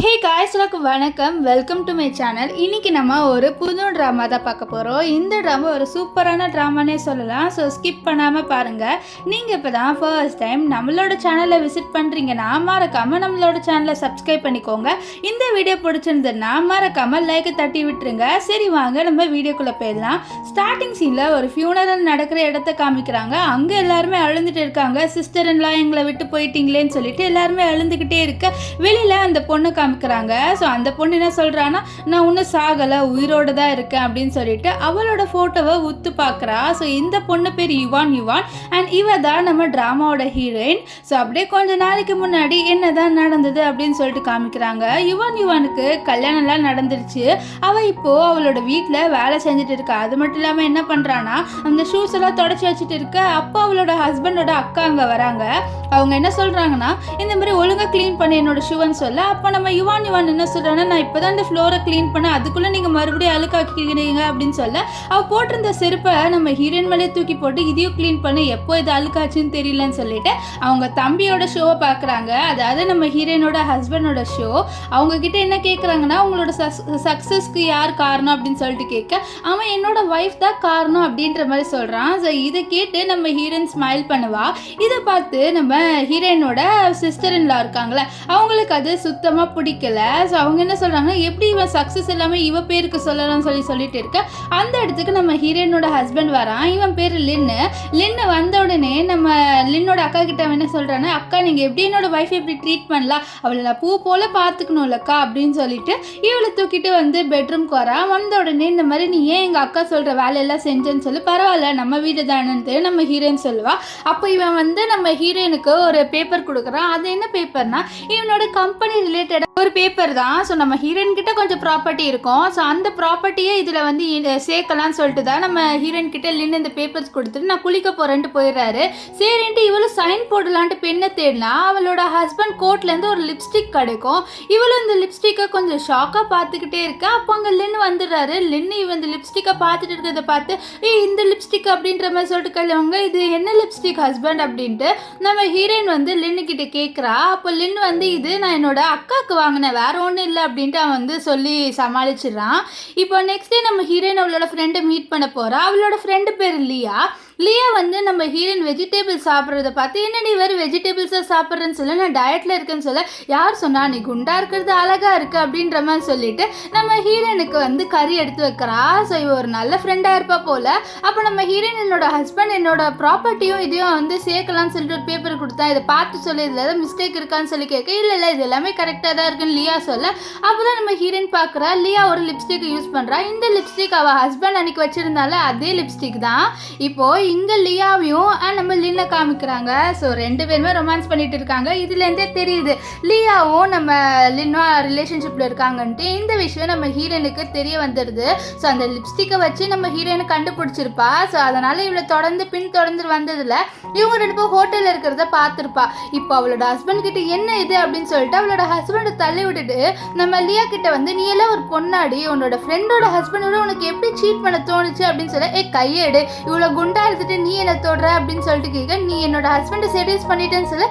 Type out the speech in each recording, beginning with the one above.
Hey guys, வணக்கம். Welcome to my channel. இன்றைக்கி நம்ம ஒரு புது ட்ராமா தான் பார்க்க போகிறோம். இந்த ட்ராமா ஒரு சூப்பரான ட்ராமானே சொல்லலாம். ஸோ ஸ்கிப் பண்ணாமல் பாருங்கள். நீங்கள் இப்போ தான் ஃபர்ஸ்ட் டைம் நம்மளோட சேனலை விசிட் பண்ணுறீங்கன்னா மறக்காமல் நம்மளோட சேனலை சப்ஸ்கிரைப் பண்ணிக்கோங்க. இந்த வீடியோ பிடிச்சிருந்ததுன்னா மறக்காமல் லைக்கை தட்டி விட்டுருங்க. சரி, வாங்க நம்ம வீடியோக்குள்ளே போயிடலாம். ஸ்டார்டிங் சீனில் ஒரு ஃபியூனரல் நடக்கிற இடத்த காமிக்கிறாங்க. அங்கே எல்லாருமே அழுந்துட்டு இருக்காங்க. சிஸ்டர் இன்லாம் எங்களை விட்டு போயிட்டீங்களேன்னு சொல்லிட்டு எல்லாருமே அழுந்துக்கிட்டே இருக்க வெளியில் அந்த பொண்ணு காமிக்கிறாங்க. ஸோ அந்த பொண்ணு என்ன சொல்கிறான்னா, நான் இன்னும் சாகலை, உயிரோடு தான் இருக்கேன் அப்படின்னு சொல்லிட்டு அவளோட ஃபோட்டோவை உத்து பார்க்குறா. ஸோ இந்த பொண்ணு பேர் யுவான் அண்ட் இவ தான் நம்ம ட்ராமாவோட ஹீரோயின். ஸோ அப்படியே கொஞ்ச நாளைக்கு முன்னாடி என்ன தான் நடந்தது அப்படின்னு சொல்லிட்டு காமிக்கிறாங்க. யுவானுக்கு கல்யாணம்லாம் நடந்துருச்சு. அவள் இப்போது அவளோட வீட்டில் வேலை செஞ்சுட்டு இருக்கா. அது மட்டும் இல்லாமல் என்ன பண்ணுறான்னா, அந்த ஷூஸ் எல்லாம் தொடச்சி வச்சுட்டு இருக்க. அப்போ அவளோட ஹஸ்பண்டோட அக்கா அங்கே வராங்க. அவங்க என்ன சொல்கிறாங்கன்னா, இந்த மாதிரி ஒழுங்காக க்ளீன் பண்ணி என்னோட ஷூன்னு சொல்ல, அப்போ நம்ம யுவான் என்ன சொல்கிறான்னா, நான் இப்போ தான் இந்த ஃப்ளோரை க்ளீன் பண்ண, அதுக்குள்ளே நீங்கள் மறுபடியும் அழுக்காக்கிறீங்க அப்படின்னு சொல்ல, அவள் போட்டிருந்த செருப்பை நம்ம ஹீரோயின் மேலே தூக்கி போட்டு இதையும் க்ளீன் பண்ணி எப்போ இது அழுக்காச்சுன்னு தெரியலன்னு சொல்லிட்டு அவங்க தம்பியோட ஷோவை பார்க்குறாங்க. அதாவது நம்ம ஹீரோயினோட ஹஸ்பண்டோட ஷோ. அவங்கக்கிட்ட என்ன கேட்குறாங்கன்னா, உங்களோட சக்ஸஸ்க்கு யார் காரணம் அப்படின்னு சொல்லிட்டு கேட்க, அவன் என்னோட ஒய்ஃப் தான் காரணம் அப்படின்ற மாதிரி சொல்கிறான். ஸோ இதை கேட்டு நம்ம ஹீரோயின் ஸ்மைல் பண்ணுவா. இதை பார்த்து நம்ம ஹீரோயினோட சிஸ்டர் இன்லா இருக்காங்களே, அவங்களுக்கு அது சுத்தமாக பிடிக்கல. ஸோ அவங்க என்ன சொல்கிறாங்கன்னா, எப்படி இவன் சக்ஸஸ் எல்லாமே இவ பேருக்கு சொல்லலாம்னு சொல்லிட்டு இருக்க. அந்த இடத்துக்கு நம்ம ஹீரோயினோட ஹஸ்பண்ட் வரான். இவன் பேர் லின்னு வந்த உடனே நம்ம லின்னோட அக்கா கிட்ட அவன் என்ன சொல்கிறான்னா, அக்கா நீங்கள் எப்படி என்னோட ஒய்ஃபை எப்படி ட்ரீட் பண்ணலாம், அவளை நான் பூ போல் பார்த்துக்கணும்லக்கா அப்படின்னு சொல்லிட்டு இவளை தூக்கிட்டு வந்து பெட்ரூம்க்கு வரா. வந்த உடனே இந்த மாதிரி நீ ஏன் எங்கள் அக்கா சொல்கிற வேலையெல்லாம் செஞ்சேன்னு சொல்லி, பரவாயில்ல நம்ம வீடு தானேன்ட்டு நம்ம ஹீரோயின் சொல்லுவா. அப்போ இவன் வந்து நம்ம ஹீரோயினுக்கு ஒரு பேப்பர் கொடுக்குறான். அது என்ன பேப்பர்னா, இவனோட கம்பெனி ரிலேட்டடாக ஒரு பேப்பர் தான். ஸோ நம்ம ஹீரோயின் கிட்ட கொஞ்சம் ப்ராப்பர்ட்டி இருக்கும். ஸோ அந்த ப்ராப்பர்ட்டியை இதில் வந்து சேர்க்கலாம்னு சொல்லிட்டு தான் நம்ம ஹீரோயின் கிட்ட லின்னு இந்த பேப்பர்ஸ் கொடுத்துட்டு நான் குளிக்க போகிறேன்ட்டு போயிடுறாரு. சரின்ட்டு இவளும் சைன் போடலான்ட்டு பெண்ணை தேடினா அவளோட ஹஸ்பண்ட் கோட்லேருந்து ஒரு லிப்ஸ்டிக் கிடைக்கும். இவளும் இந்த லிப்ஸ்டிக்கை கொஞ்சம் ஷாக்காக பார்த்துக்கிட்டே இருக்கா. அப்போ அங்கே லின்னு வந்துடுறாரு. லின்னு இவன் இந்த லிப்ஸ்டிக்கை பார்த்துட்டு இருக்கிறத பார்த்து, இந்த லிப்ஸ்டிக் அப்படின்ற மாதிரி சொல்லிட்டு கல்யாணங்க, இது என்ன லிப்ஸ்டிக் ஹஸ்பண்ட் அப்படின்ட்டு நம்ம ஹீரோயின் வந்து லின்னு கிட்ட கேட்குறா. அப்போ லின்னு வந்து, இது நான் என்னோட அக்காவுக்கு வாங்கினேன், வேற ஒன்றும் இல்லை அப்படின்ட்டு அவன் வந்து சொல்லி சமாளிச்சிடறான். இப்போ நெக்ஸ்ட் டே நம்ம ஹீரோயின் அவளோட ஃப்ரெண்டை மீட் பண்ண போகிறா. அவளோட ஃப்ரெண்டு பேர் லியா வந்து நம்ம ஹீரோயின் வெஜிடபிள்ஸ் சாப்பிட்றத பார்த்து, என்ன நீ வேறு வெஜிடபிள்ஸாக சாப்பிட்றேன்னு சொல்ல, நான் டயட்டில் இருக்கேன்னு சொல்ல, யார் சொன்னா நீ குண்டா இருக்கிறது அழகாக இருக்குது அப்படின்ற மாதிரி சொல்லிட்டு நம்ம ஹீரோயினுக்கு வந்து கறி எடுத்து வைக்கிறா. ஸோ இவ ஒரு நல்ல ஃப்ரெண்டாக இருப்பா போல். அப்போ நம்ம ஹீரோயின் என்னோட ஹஸ்பண்ட் என்னோட ப்ராப்பர்ட்டியும் இதையும் வந்து சேர்க்கலாம்னு சொல்லிட்டு ஒரு பேப்பர் கொடுத்தா, இதை பார்த்து சொல்லி இதில் ஏதாவது மிஸ்டேக் இருக்கான்னு சொல்லி கேட்க, இல்லை இது எல்லாமே கரெக்டாக தான் இருக்குன்னு லியா சொல்ல, அப்போ தான் நம்ம ஹீரோயின் பார்க்குறா. லியா ஒரு லிப்ஸ்டிக் யூஸ் பண்ணுறா. இந்த லிப்ஸ்டிக் அவள் ஹஸ்பண்ட் அன்றைக்கி வச்சுருந்தால அதே லிப்ஸ்டிக் தான். இப்போது இங்கே லியாவையும் நம்ம லின்னை காமிக்கிறாங்க. ஸோ ரெண்டு பேருமே ரொமான்ஸ் பண்ணிட்டு இருக்காங்க. இதுலேருந்தே தெரியுது லியாவும் நம்ம லின்னும் ரிலேஷன்ஷிப்பில் இருக்காங்கன்ட்டு. இந்த விஷயம் நம்ம ஹீரோயினுக்கு தெரிய வந்துடுது. ஸோ அந்த லிப்ஸ்டிக்கை வச்சு நம்ம ஹீரோயினை கண்டுபிடிச்சிருப்பா. ஸோ அதனால் இவளை தொடர்ந்து வந்ததில் இவங்க ரெண்டு பேரும் ஹோட்டலில் இருக்கிறத பார்த்துருப்பா. இப்போ அவளோட ஹஸ்பண்ட் கிட்ட என்ன இது அப்படின்னு சொல்லிட்டு அவளோட ஹஸ்பண்டை தள்ளி விட்டுட்டு நம்ம லியா கிட்ட வந்து, நீ எல்லாம் ஒரு பொண்ணாடி, உன்னோட ஃப்ரெண்டோட ஹஸ்பண்டோட உனக்கு எப்படி சீட் பண்ண தோணுச்சு அப்படின்னு சொல்ல, கையெடு, இவ்வளோ குண்டா எடுத்துட்டு நீ என்ன தொடுற அப்படின்னு சொல்லிட்டு கேட்க, நீ என்னோட ஹஸ்பண்டை செடியூஸ் பண்ணிட்டேன்னு சொல்ல,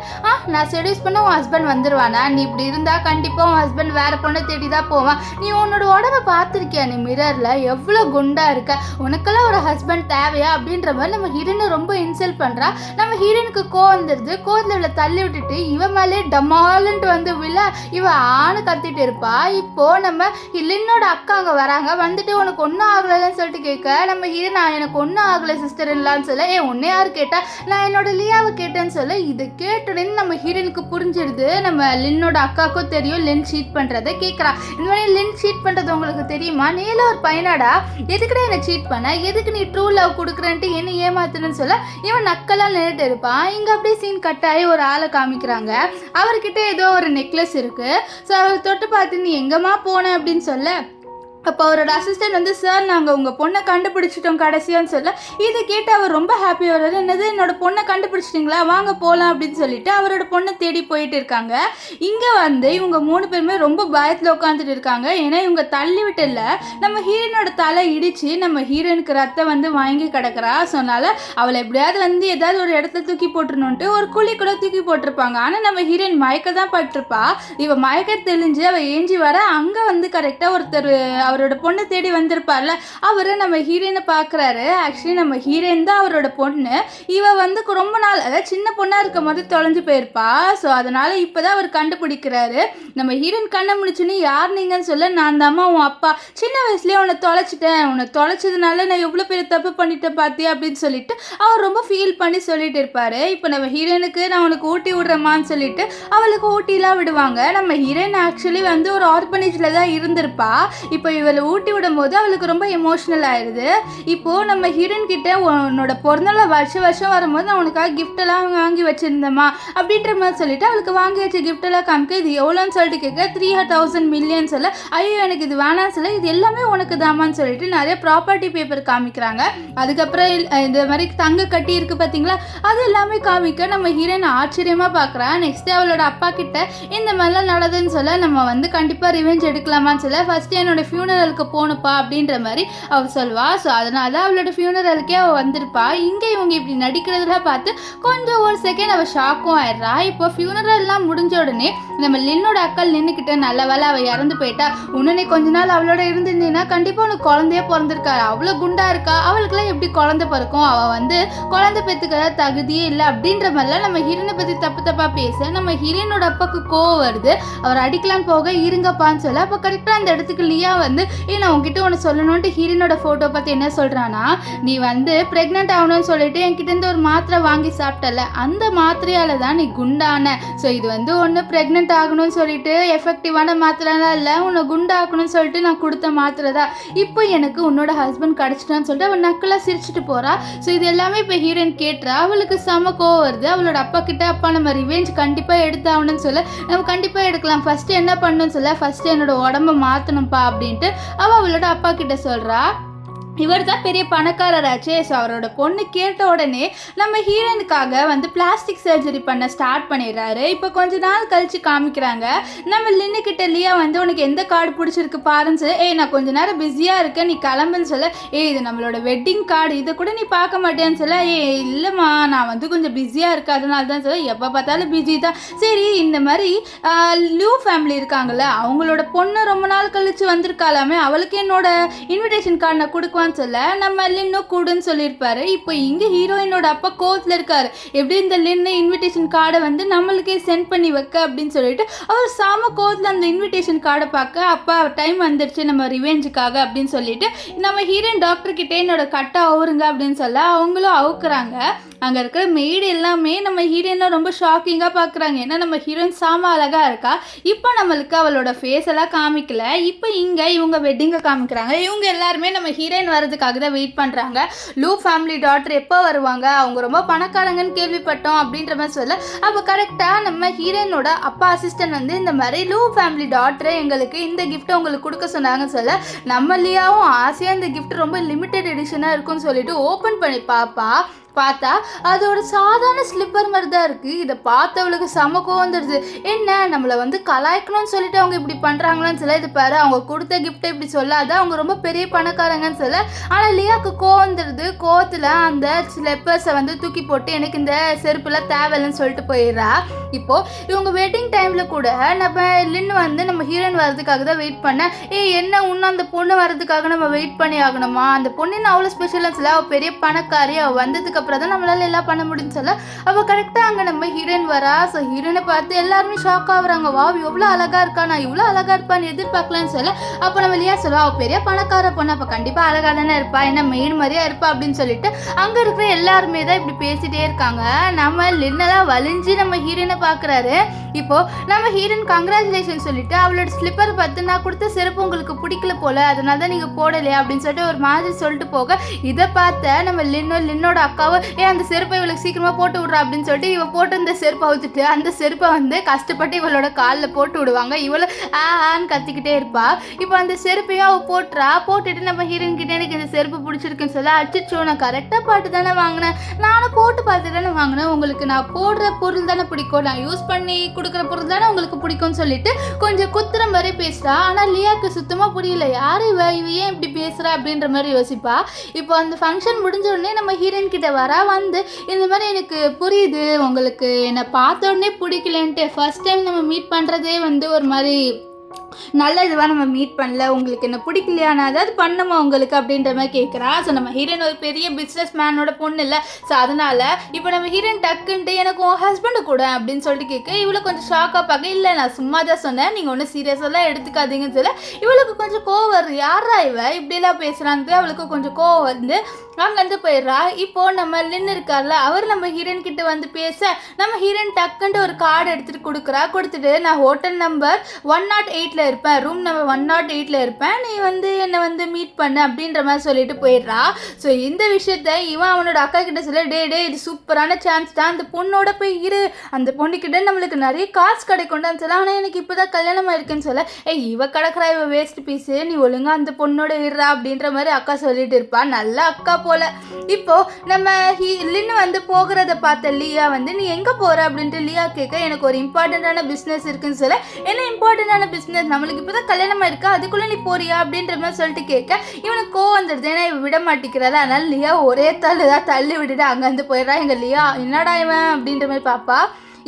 நான் செடியூஸ் பண்ண உன் ஹஸ்பண்ட் வந்துடுவானா, நீ இப்படி இருந்தால் கண்டிப்பாக உன் ஹஸ்பண்ட் வேற பொண்ணை தேடி தான் போவான், நீ உன்னோட உடம்பை பார்த்துருக்கியா, நீ மிரரில் எவ்வளோ குண்டா இருக்க, உனக்கெல்லாம் ஒரு ஹஸ்பண்ட் தேவையா அப்படின்ற மாதிரி நம்ம ஹீரோயினை ரொம்ப இன்சல்ட் பண்ணுறா. நம்ம ஹீரோயினுக்கு கோவம் வந்துடுது. கோவத்தில் இவளை தள்ளி விட்டுட்டு இவன் மேலே டமாலுன்ட்டு வந்து விழ இவ ஆணு கத்திட்டு இருப்பா. இப்போ நம்ம லின்னோட அக்கா அங்கே வராங்க. வந்துட்டு உனக்கு ஒன்றும் ஆகலைன்னு சொல்லிட்டு கேட்க, நம்ம ஹீரோயின், நான் எனக்கு ஒன்றும் ஆகலை சிஸ்டர் இல்லான்னு சொல்ல, உன்னை யார் கேட்டா, நான் என்னோட லியாவை கேட்டேன்னு சொல்ல, இது கேட்டோன்னு நம்ம ஹீரோயினுக்கு புரிஞ்சிடுது. நம்ம லின்னோட அக்காவுக்கும் தெரியும் லின் சீட் பண்ணுறதை. கேட்குறா, இந்த மாதிரி லின் சீட் பண்ணுறது உங்களுக்கு தெரியுமா, நீல ஒரு பையனாடா, எதுக்குடா என்னை சீட் பண்ண, எதுக்கு நீ ட்ரூ லவ் கொடுக்குறேன்ட்டு என்ன ஏமாத்துன்னு சொல்ல, இவன் நக்கெல்லாம் நின்றுட்டு இருப்பான். இங்கே அப்படியே சீன் கட்டாயி ஒரு ஆளை காமிக்கிறாங்க. அவர்கிட்ட ஏதோ ஒரு நெக்லஸ் இருக்குது. ஸோ அவர் தொட்டு பார்த்து, நீ எங்கம்மா போன அப்படின்னு சொல்ல, அப்போ அவரோட அசிஸ்டன்ட் வந்து சார் நாங்கள் உங்கள் பொண்ணை கண்டுபிடிச்சிட்டோம் கடைசியான்னு சொல்ல இதை கேட்டு அவர் ரொம்ப ஹாப்பி வர்றாரு. என்னது என்னோட பொண்ணை கண்டுபிடிச்சிட்டிங்களா, வாங்க போகலாம் அப்படின்னு சொல்லிட்டு அவரோட பொண்ணை தேடி போயிட்டு இருக்காங்க. இங்கே வந்து இவங்க 3 பேருமே ரொம்ப பயத்தில் உட்காந்துட்டு இருக்காங்க. ஏன்னா இவங்க தள்ளி விட்டுல நம்ம ஹீரோனோட தலை இடித்து நம்ம ஹீரோனுக்கு ரத்தம் வந்து வாங்கி கிடக்குறா. ஸோ அதனால் அவளை எப்படியாவது வந்து ஏதாவது ஒரு இடத்துல தூக்கி போட்டுருணுன்ட்டு ஒரு குழி கூட தூக்கி போட்டிருப்பாங்க. ஆனால் நம்ம ஹீரோயின் மயக்க தான் பட்டிருப்பா. இவ மயக்க தெளிஞ்சு அவள் ஏஞ்சி வர அங்கே வந்து கரெக்டாக ஒருத்தர் அவரோட பொண்ணை தேடி வந்திருப்பார்ல, அவர் நம்ம ஹீரோயினை பார்க்குறாரு. ஆக்சுவலி நம்ம ஹீரோயின் தான் அவரோட பொண்ணு. இவ வந்து ரொம்ப நாள் அதாவது சின்ன பொண்ணாக இருக்கும் போது தொலைஞ்சு போயிருப்பா. ஸோ அதனால் இப்போ தான் அவர் கண்டுபிடிக்கிறாரு. நம்ம ஹீரோயின் கண்ணை முடிச்சுன்னு யார் நீங்கன்னு சொல்ல, நான் தாம்மா உன் அப்பா, சின்ன வயசுலேயே உன்னை தொலைச்சிட்டேன், உன்னை தொலைச்சதுனால நான் எவ்வளோ பெரிய தப்பு பண்ணிட்டேன் பார்த்தியா அப்படின்னு சொல்லிட்டு அவர் ரொம்ப ஃபீல் பண்ணி சொல்லிட்டு இருப்பார். இப்போ நம்ம ஹீரோயினுக்கு நான் உனக்கு ஊட்டி விடுறேம்மான்னு சொல்லிட்டு அவளுக்கு ஊட்டிலாம் விடுவாங்க. நம்ம ஹீரோயின் ஆக்சுவலி வந்து ஒரு ஆர்பனேஜில் தான் இருந்திருப்பா. இப்போ இவளை ஊட்டி விடும் போது அவளுக்கு ரொம்ப எமோஷ்னல் ஆயிடுது. இப்போது நம்ம ஹீரோயின் கிட்ட உன்னோட பிறந்தநாள் வருஷம் வரும்போது நான் உனக்காக கிஃப்டெல்லாம் வாங்கி வச்சுருந்தேம்மா அப்படின்ற மாதிரி சொல்லிட்டு அவளுக்கு வாங்கி வச்ச கிஃப்டெல்லாம் காமிக்க இது எவ்வளோன்னு சொல்லிட்டு கேட்க 3,000 மில்லியன் சொல்ல, ஐயோ எனக்கு இது வேணான்னு சொல்ல, இது எல்லாமே உனக்கு தாமான்னு சொல்லிட்டு நிறைய ப்ராப்பர்ட்டி பேப்பர் காமிக்கிறாங்க. அதுக்கப்புறம் இந்த மாதிரி தங்க கட்டி இருக்குது பார்த்தீங்களா, அது எல்லாமே காமிக்க நம்ம ஹீரோயின் ஆச்சரியமாக பார்க்குறான். நெக்ஸ்ட்டு அவளோட அப்பா கிட்ட இந்த மாதிரிலாம் நடக்குதுன்னு சொல்ல, நம்ம வந்து கண்டிப்பாக ரிவெஞ்ச் எடுக்கலாமான்னு சொல்ல, ஃபஸ்ட்டு என்னோட ஃபியூனரலுக்கு போகணுப்பா அப்படின்ற மாதிரி அவள் சொல்வா. ஸோ அதனால தான் அவளோட ஃபியூனரலுக்கே அவள் வந்திருப்பா. இங்கே இவங்க இப்படி நடிக்கிறதெல்லாம் பார்த்து கொஞ்சம் ஒரு செகண்ட் அவள் ஷாக்கும் ஆயிடுறா. இப்போ ஃபியூனரல்லாம் முடிஞ்ச உடனே நம்ம லின்னோட அக்கள் நின்றுக்கிட்டு நல்ல வேலை அவள் இறந்து போயிட்டா, உடனே கொஞ்ச நாள் அவளோட இருந்திருந்தீங்கன்னா கண்டிப்பாக உனக்கு குழந்தையே பிறந்திருக்காரு, அவ்வளோ குண்டா இருக்கா, அவளுக்குலாம் எப்படி குழந்தை பிறக்கும், அவள் வந்து குழந்தை பெற்றுக்கிற தகுதியே இல்லை அப்படின்ற மாதிரிலாம் நம்ம ஹீரோனை பற்றி தப்பாக பேச நம்ம ஹீரோனோட அப்பாவுக்கு கோவம் வருது. அவர் அடிக்கலான்னு போக இருங்கப்பான்னு சொல்ல, அப்போ கரெக்டாக அந்த இடத்துக்கு லியா வந்து நான் உங்ககிட்ட ஒன்று சொல்லணுன்ட்டு ஹீரோனோட ஃபோட்டோ பார்த்து என்ன சொல்கிறான்னா, நீ வந்து ப்ரெக்னென்ட் ஆகணும்னு சொல்லிட்டு என்கிட்டேருந்து ஒரு மாத்திரை வாங்கி சாப்பிட்டல, அந்த மாத்திரையால் தான் நீ குண்டான. ஸோ இது வந்து ஒன்று ப்ரெக்னென்ட் ஆகணும்னு சொல்லிட்டு எஃபெக்டிவான மாத்திரைலாம் இல்லை, உன்னை குண்டாக்கணும்னு சொல்லிட்டு நான் கொடுத்த மாத்திரை தான். இப்போ எனக்கு உன்னோட ஹஸ்பண்ட் கிடச்சிட்டான்னு சொல்லிட்டு அவள் நக்கலாக சிரிச்சுட்டு போகிறா. ஸோ இது எல்லாமே இப்போ ஹீரோயின் கேட்டுறா. அவளுக்கு செம கோவம் வருது. அவளோட அப்பா கிட்ட, அப்பா நம்ம ரிவெஞ்ச் கண்டிப்பாக எடுத்தாகணும்னு சொல்ல, நம்ம கண்டிப்பாக எடுக்கலாம், ஃபஸ்ட்டு என்ன பண்ணணும்னு சொல்ல, ஃபஸ்ட்டு என்னோட உடம்ப மாற்றணும்ப்பா அப்படின்ட்டு அவளோட அப்பா கிட்ட சொல்கிறா. இவர் தான் பெரிய பணக்காரராச்சே. ஸோ அவரோட பொண்ணு கேட்ட உடனே நம்ம ஹீரோயினுக்காக வந்து பிளாஸ்டிக் சர்ஜரி பண்ண ஸ்டார்ட் பண்ணிடுறாரு. இப்போ கொஞ்ச நாள் கழிச்சு காமிக்கிறாங்க நம்ம லின்னுக்கிட்ட லியா வந்து உனக்கு எந்த கார்டு பிடிச்சிருக்கு பாருன்னு சொல்லி, நான் கொஞ்ச நேரம் பிஸியாக இருக்கேன் நீ கிளம்புன்னு சொல்ல, இது நம்மளோட வெட்டிங் கார்டு, இதை கூட நீ பார்க்க மாட்டேன்னு சொல்ல, இல்லைம்மா நான் வந்து கொஞ்சம் பிஸியாக இருக்கேன் அதனால தான் சொல்ல, எப்போ பார்த்தாலும் பிஸி தான். சரி இந்த மாதிரி லூ ஃபேமிலி இருக்காங்கல்ல, அவங்களோட பொண்ணு ரொம்ப நாள் கழிச்சு வந்திருக்காலாமே, அவளுக்கு என்னோட இன்விடேஷன் கார்டு நான் கொடுக்குவேன் சொல்ல நம்ம லின்னு கூடுன்னு சொல்லியிருப்பாரு. இப்போ இங்கே ஹீரோயினோட அப்பா கோவத்தில் இருக்காரு, எப்படி இந்த லின்னு இன்விடேஷன் கார்டை வந்து நம்மளுக்கே சென்ட் பண்ணி வைக்க அப்படின்னு சொல்லிட்டு அவர் சாம கோவத்தில் அந்த இன்விடேஷன் கார்டை பார்க்க, அப்பா டைம் வந்துடுச்சு நம்ம ரிவெஞ்சுக்காக அப்படின்னு சொல்லிட்டு நம்ம ஹீரோயின் டாக்டர் கிட்டே என்னோட கட்டை அவுருங்க அப்படின்னு சொல்ல அவங்களும் அவுக்குறாங்க. அங்கே இருக்கிற மெய்டு எல்லாமே நம்ம ஹீரோயினை ரொம்ப ஷாக்கிங்காக பார்க்குறாங்க. ஏன்னா நம்ம ஹீரோயின் சாம அழகாக இருக்கா. இப்போ நம்மளுக்கு அவளோட ஃபேஸ் எல்லாம் காமிக்கல. இப்போ இங்கே இவங்க வெட்டிங்கை காமிக்கிறாங்க. இவங்க எல்லாருமே நம்ம ஹீரோயின் வரதுக்காக தான் வெயிட் பண்ணுறாங்க. லூ ஃபேமிலி டாக்டர் எப்போ வருவாங்க, அவங்க ரொம்ப பணக்காரங்கன்னு கேள்விப்பட்டோம் அப்படின்ற மாதிரி சொல்ல, அப்போ கரெக்டாக நம்ம ஹீரோயினோட அப்பா அசிஸ்டன்ட் வந்து இந்த மாதிரி லூ ஃபேமிலி டாக்டரை எங்களுக்கு இந்த கிஃப்ட்டை உங்களுக்கு கொடுக்க சொன்னாங்கன்னு சொல்ல, நம்ம லியாவும் ஆசையாக இந்த கிஃப்ட் ரொம்ப லிமிட்டட் எடிஷனாக இருக்குன்னு சொல்லிட்டு ஓப்பன் பண்ணி பார்த்தா அதோட சாதாரண ஸ்லிப்பர் மாதிரி தான் இருக்குது. இதை பார்த்தவளுக்கு செம கோவம் வந்துடுது. என்ன நம்மளை வந்து கலாய்க்கணும்னு சொல்லிட்டு அவங்க இப்படி பண்ணுறாங்களான்னு சொல்ல, இது பாரு அவங்க கொடுத்த கிஃப்ட்டை இப்படி சொல்லாத, அவங்க ரொம்ப பெரிய பணக்காரங்கன்னு சொல்ல, ஆனால் லியாவுக்கு கோவம் வந்துடுது. கோவத்தில் அந்த ஸ்லிப்பர்ஸை வந்து தூக்கி போட்டு எனக்கு இந்த செருப்புலாம் தேவையில்லைன்னு சொல்லிட்டு போயிடுறா. இப்போது இவங்க வெட்டிங் டைமில் கூட நம்ம லின்னு வந்து நம்ம ஹீரோயின் வர்றதுக்காக தான் வெயிட் பண்ண, என்ன இன்னும் அந்த பொண்ணு வர்றதுக்காக நம்ம வெயிட் பண்ணி ஆகணுமா, அந்த பொண்ணுன்னு அவ்வளோ ஸ்பெஷல்னு சொல்ல, அவள் பெரிய பணக்காரி, அவள் வந்ததுக்கு அப்புறம் தான் நம்மளால எல்லாம் பண்ண முடியும்னு சொல்ல, அவள் கரெக்டாக அங்கே நம்ம ஹீரோயின் வரா. ஸோ ஹீரோயினை பார்த்து எல்லாருமே ஷாக் ஆகுறாங்க. வா எவ்வளோ அழகாக இருக்கா, நான் இவ்வளோ அழகாக இருப்பான்னு எதிர்பார்க்கலான்னு சொல்ல, அப்போ நம்ம லியா சொல்லுவா அவள் பெரிய பணக்கார பொண்ணு, அப்போ கண்டிப்பாக அழகாக தானே இருப்பா, என்ன மெயின் மாதிரியா இருப்பா அப்படின்னு சொல்லிட்டு அங்கே இருக்கிற எல்லாருமே தான் இப்படி பேசிட்டே இருக்காங்க. நம்ம லின்னெல்லாம் வலிஞ்சு நம்ம ஹீரோயினை பார்க்குறாரு. இப்போ நம்ம ஹீரோயின் கங்க்ராச்சுலேஷன் சொல்லிட்டு அவளோட ஸ்லிப்பர் பார்த்து, நான் கொடுத்த செருப்பு உங்களுக்கு பிடிக்கல போல, அதனால தான் நீங்கள் போடலையா அப்படின்னு சொல்லிட்டு ஒரு மாதிரி சொல்லிட்டு போக, இதை பார்த்த நம்ம லின்னோட அக்காவை அந்த செருப்பை இவளுக்கு சீக்கிரமாக போட்டு விட்றா அப்படின்னு சொல்லிட்டு இவள் போட்டு இந்த செருப்பை அவுத்துட்டு அந்த செருப்பை வந்து கஷ்டப்பட்டு இவளோட காலில் போட்டு விடுவாங்க. இவளை ஆன்னு கத்திக்கிட்டே இருப்பா. இப்போ அந்த செருப்பையும் அவள் போட்டுட்டு நம்ம ஹீரோயின் கிட்டே எனக்கு இந்த செருப்பு பிடிச்சிருக்குன்னு சொல்ல, அடிச்சோ நான் கரெக்டாக பாட்டு தானே வாங்கினேன், நானும் போட்டு பார்த்து தானே வாங்கினேன், உங்களுக்கு நான் போடுற பொருள் தானே பிடிக்கும், நான் யூஸ் பண்ணி கொடுக்குற பொருள் தானே உங்களுக்கு பிடிக்கும்னு சொல்லிட்டு கொஞ்சம் குத்துற மாதிரி பேசுகிறா. ஆனால் லியாவுக்கு சுத்தமாக புரியல, யார் இவ ஏன் இப்படி பேசுகிறா அப்படின்ற மாதிரி யோசிப்பா. இப்போ அந்த ஃபங்க்ஷன் முடிஞ்ச உடனே நம்ம ஹீரோயின் கிட்ட வந்து இந்த மாதிரி எனக்கு புரியுது உங்களுக்கு என்னை பார்த்த உடனே பிடிக்கலன்ட்டு, ஃபர்ஸ்ட் டைம் நம்ம மீட் பண்ணுறதே வந்து ஒரு மாதிரி நல்ல இதுவாக நம்ம மீட் பண்ணல, உங்களுக்கு என்ன பிடிக்கலையா, நான் ஏதாவது பண்ணுமா உங்களுக்கு அப்படின்ற மாதிரி கேட்குறா. ஸோ நம்ம ஹீரோயின் ஒரு பெரிய பிஸ்னஸ் மேனோட பொண்ணு இல்லை, ஸோ அதனால் இப்போ நம்ம ஹீரோயின் டக்குன்ட்டு எனக்கு உன் ஹஸ்பண்டு கூட அப்படின்னு சொல்லிட்டு கேட்க இவளை கொஞ்சம் ஷாக்காக பார்க்க, இல்லை நான் சும்மா தான் சொன்னேன், நீங்கள் ஒன்றும் சீரியஸெல்லாம் எடுத்துக்காதீங்கன்னு சொல்ல இவளுக்கு கொஞ்சம் கோவம் வருது, யாரா இவ இப்படிலாம் பேசுகிறான்ட்டு அவளுக்கு கொஞ்சம் கோவம் வந்து அங்கேருந்து போயிடுறா. இப்போது நம்ம லின் இருக்கார்ல, அவர் நம்ம ஹீரோயின் கிட்ட வந்து பேச நம்ம ஹீரோயின் டக்குன்ட்டு ஒரு கார்டு எடுத்துகிட்டு கொடுத்துட்டு நான் ஹோட்டல் நம்பர் 108 இருப்பேன், ரூம் நம்பர் 108 இருப்பேன், நீ வந்து என்னை வந்து மீட் பண்ணு அப்படின்ற மாதிரி சொல்லிட்டு போயிடுறா. ஸோ இந்த விஷயத்த இவன் அவனோட அக்கா கிட்ட சொல்ல, டே இது சூப்பரான சான்ஸ் தான், அந்த பொண்ணோட போய் இரு, அந்த பொண்ணுக்கிட்ட நம்மளுக்கு நிறைய காசு கிடைக்கும்டான்னு சொல்ல, ஆனால் எனக்கு இப்போ தான் கல்யாணம் ஆயிருக்குன்னு சொல்ல, இவ கிடக்குறா இவ வேஸ்ட் பீஸு, நீ ஒழுங்காக அந்த பொண்ணோட இருறா அப்படின்ற மாதிரி அக்கா சொல்லிட்டு இருப்பா. நல்ல அக்கா போல. இப்போ நம்ம லின்னு வந்து போகிறத பார்த்த லியா வந்து நீ எங்கே போகிற அப்படின்ட்டு லியா கேட்க, எனக்கு ஒரு இம்பார்ட்டண்ட்டான பிஸ்னஸ் இருக்குன்னு சொல்ல, என்ன இம்பார்ட்டண்ட்டான பிஸ்னஸ், நம்மளுக்கு இப்போ தான் கல்யாணமாக இருக்கா அதுக்குள்ளே நீ போறியா அப்படின்ற மாதிரி சொல்லிட்டு கேட்க இவனுக்கு கோவம் வந்துடுது, ஏன்னா இவன் விட மாட்டேங்கிறாள். அதனால லியா ஒரே தள்ளி விட்டுட்டு அங்கேருந்து போயிடுறா. எங்கள் லியா என்னடா இவன் அப்படின்ற மாதிரி பாப்பா.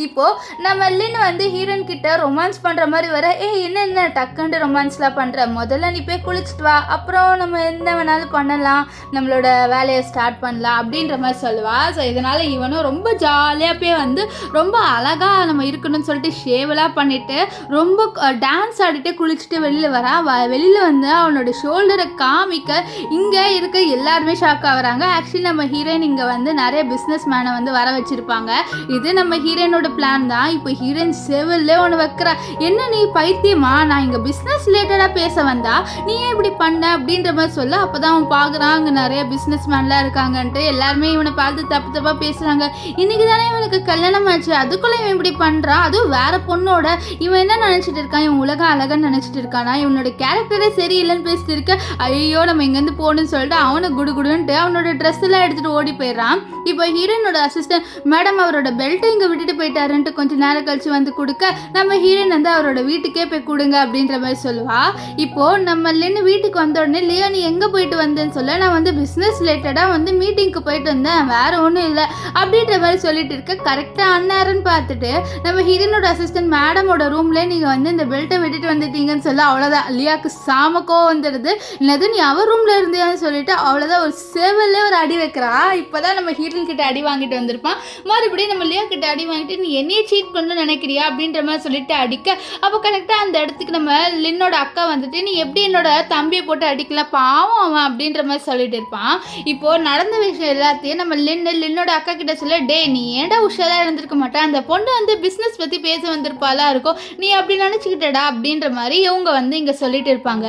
இப்போது நம்ம லின் வந்து ஹீரோயின் கிட்ட ரொமான்ஸ் பண்ணுற மாதிரி வர, என்ன டக்குன்ட்டு ரொமான்ஸ்லாம் பண்ணுற, முதல்ல நீ போய் குளிச்சுட்டு வா, அப்புறம் நம்ம என்ன வேணாலும் பண்ணலாம், நம்மளோட வேலையை ஸ்டார்ட் பண்ணலாம் அப்படின்ற மாதிரி சொல்லுவா. ஸோ இதனால் இவனும் ரொம்ப ஜாலியாக போய் வந்து ரொம்ப அழகாக நம்ம இருக்கணும்னு சொல்லிட்டு ஷேவெல்லாம் பண்ணிவிட்டு ரொம்ப டான்ஸ் ஆடிட்டு குளிச்சுட்டு வெளியில் வரான். வெளியில் வந்து அவனோட ஷோல்டரை காமிக்க இங்கே இருக்க எல்லாருமே ஷாக் ஆகுறாங்க. ஆக்சுவலி நம்ம ஹீரோயின் இங்கே வந்து நிறைய பிஸ்னஸ் மேனை வந்து வர வச்சுருப்பாங்க. இது நம்ம ஹீரோயினோட பிளான் தான். இப்போ ஹீரோயின் செவல்ல ஒன்று வைக்கிறா, என்ன நீ பைத்தியமா, நான் இங்கே பிஸ்னஸ் ரிலேட்டடாக பேச வந்தா நீ ஏன் இப்படி பண்ண அப்படின்ற மாதிரி சொல்ல, அப்போ தான் அவன் பார்க்குறான் அங்கே நிறைய பிஸ்னஸ் மேன்லாம் இருக்காங்கன்ட்டு, எல்லாருமே இவனை பார்த்து தப்பாக பேசுகிறாங்க. இன்றைக்கி தானே இவனுக்கு கல்யாணம் ஆச்சு, அதுக்குள்ளே இவன் இப்படி பண்ணுறான், அதுவும் வேற பொண்ணோட, இவன் என்ன நினச்சிட்டு இருக்கான், இவன் உலகம் அழகன்னு நினச்சிட்டு இருக்கானா, இவனோட கேரக்டரே சரியில்லைன்னு பேசிட்டு இருக்க, ஐயோ நம்ம இங்கேருந்து போகணும்னு சொல்லிட்டு அவனை குடுன்ட்டு அவனோட ட்ரெஸ் எல்லாம் எடுத்துகிட்டு ஓடி போயிடுறான். இப்போ ஹீரோயினோட அசிஸ்டன்ட் மேடம் அவரோட பெல்ட்டை இங்கே விட்டுட்டு போயிட்டாருன்ட்டு கொஞ்சம் நேரம் கழிச்சு வந்து கொடுக்க, நம்ம ஹீரோயின் வந்து அவரோட வீட்டுக்கே போய் கொடுங்க அப்படின்ற மாதிரி சொல்லுவா. இப்போது நம்ம லின்னு வீட்டுக்கு வந்த உடனே லியா நீ எங்கே போயிட்டு வந்தேன்னு சொல்ல, நான் வந்து பிஸ்னஸ் ரிலேட்டடாக வந்து மீட்டிங்க்கு போயிட்டு வந்தேன், வேற ஒன்றும் இல்லை அப்படின்ற மாதிரி சொல்லிட்டு இருக்க, கரெக்டாக அந்நேரம்னு பார்த்துட்டு நம்ம ஹீரோயினோட அசிஸ்டன்ட் மேடமோட ரூம்லேயே நீங்கள் வந்து இந்த பெல்ட்டை விட்டுட்டு வந்துட்டீங்கன்னு சொல்ல, அவ்வளோதான் லியாவுக்கு சாமக்கோ வந்துடுது. இல்லது நீ அவர் ரூமில் இருந்தேன்னு சொல்லிட்டு அவ்வளோதான் ஒரு செவல்லே ஒரு அடி வைக்கிறா. இப்போ தான் நம்ம ஹீரோயின் கிட்ட அடி வாங்கிட்டு வந்திருப்பான், மறுபடியும் நம்ம லியா கிட்ட அடி வாங்கிட்டு நீ என்னையே சீட் பண்ணணும்னு நினைக்கிறியா அப்படின்ற மாதிரி சொல்லிட்டு அடிக்க, அப்போ கரெக்டாக அந்த இடத்துக்கு நம்ம லின்னோட அக்கா வந்துட்டு நீ எப்படி என்னோட தம்பியை போட்டு அடிக்கலாம் பாவம் அவன் அப்படின்ற மாதிரி சொல்லிட்டு இருப்பான். இப்போது நடந்த விஷயம் எல்லாத்தையும் நம்ம லின்னோட அக்கா கிட்ட சொல்ல, டே நீ ஏன்டா உஷாராக இருந்திருக்க மாட்டேன், அந்த பொண்ணு வந்து பிஸ்னஸ் பற்றி பேச வந்திருப்பாளா இருக்கும், நீ அப்படி நினச்சிக்கிட்டடா அப்படின்ற மாதிரி இவங்க வந்து இங்கே சொல்லிட்டு இருப்பாங்க.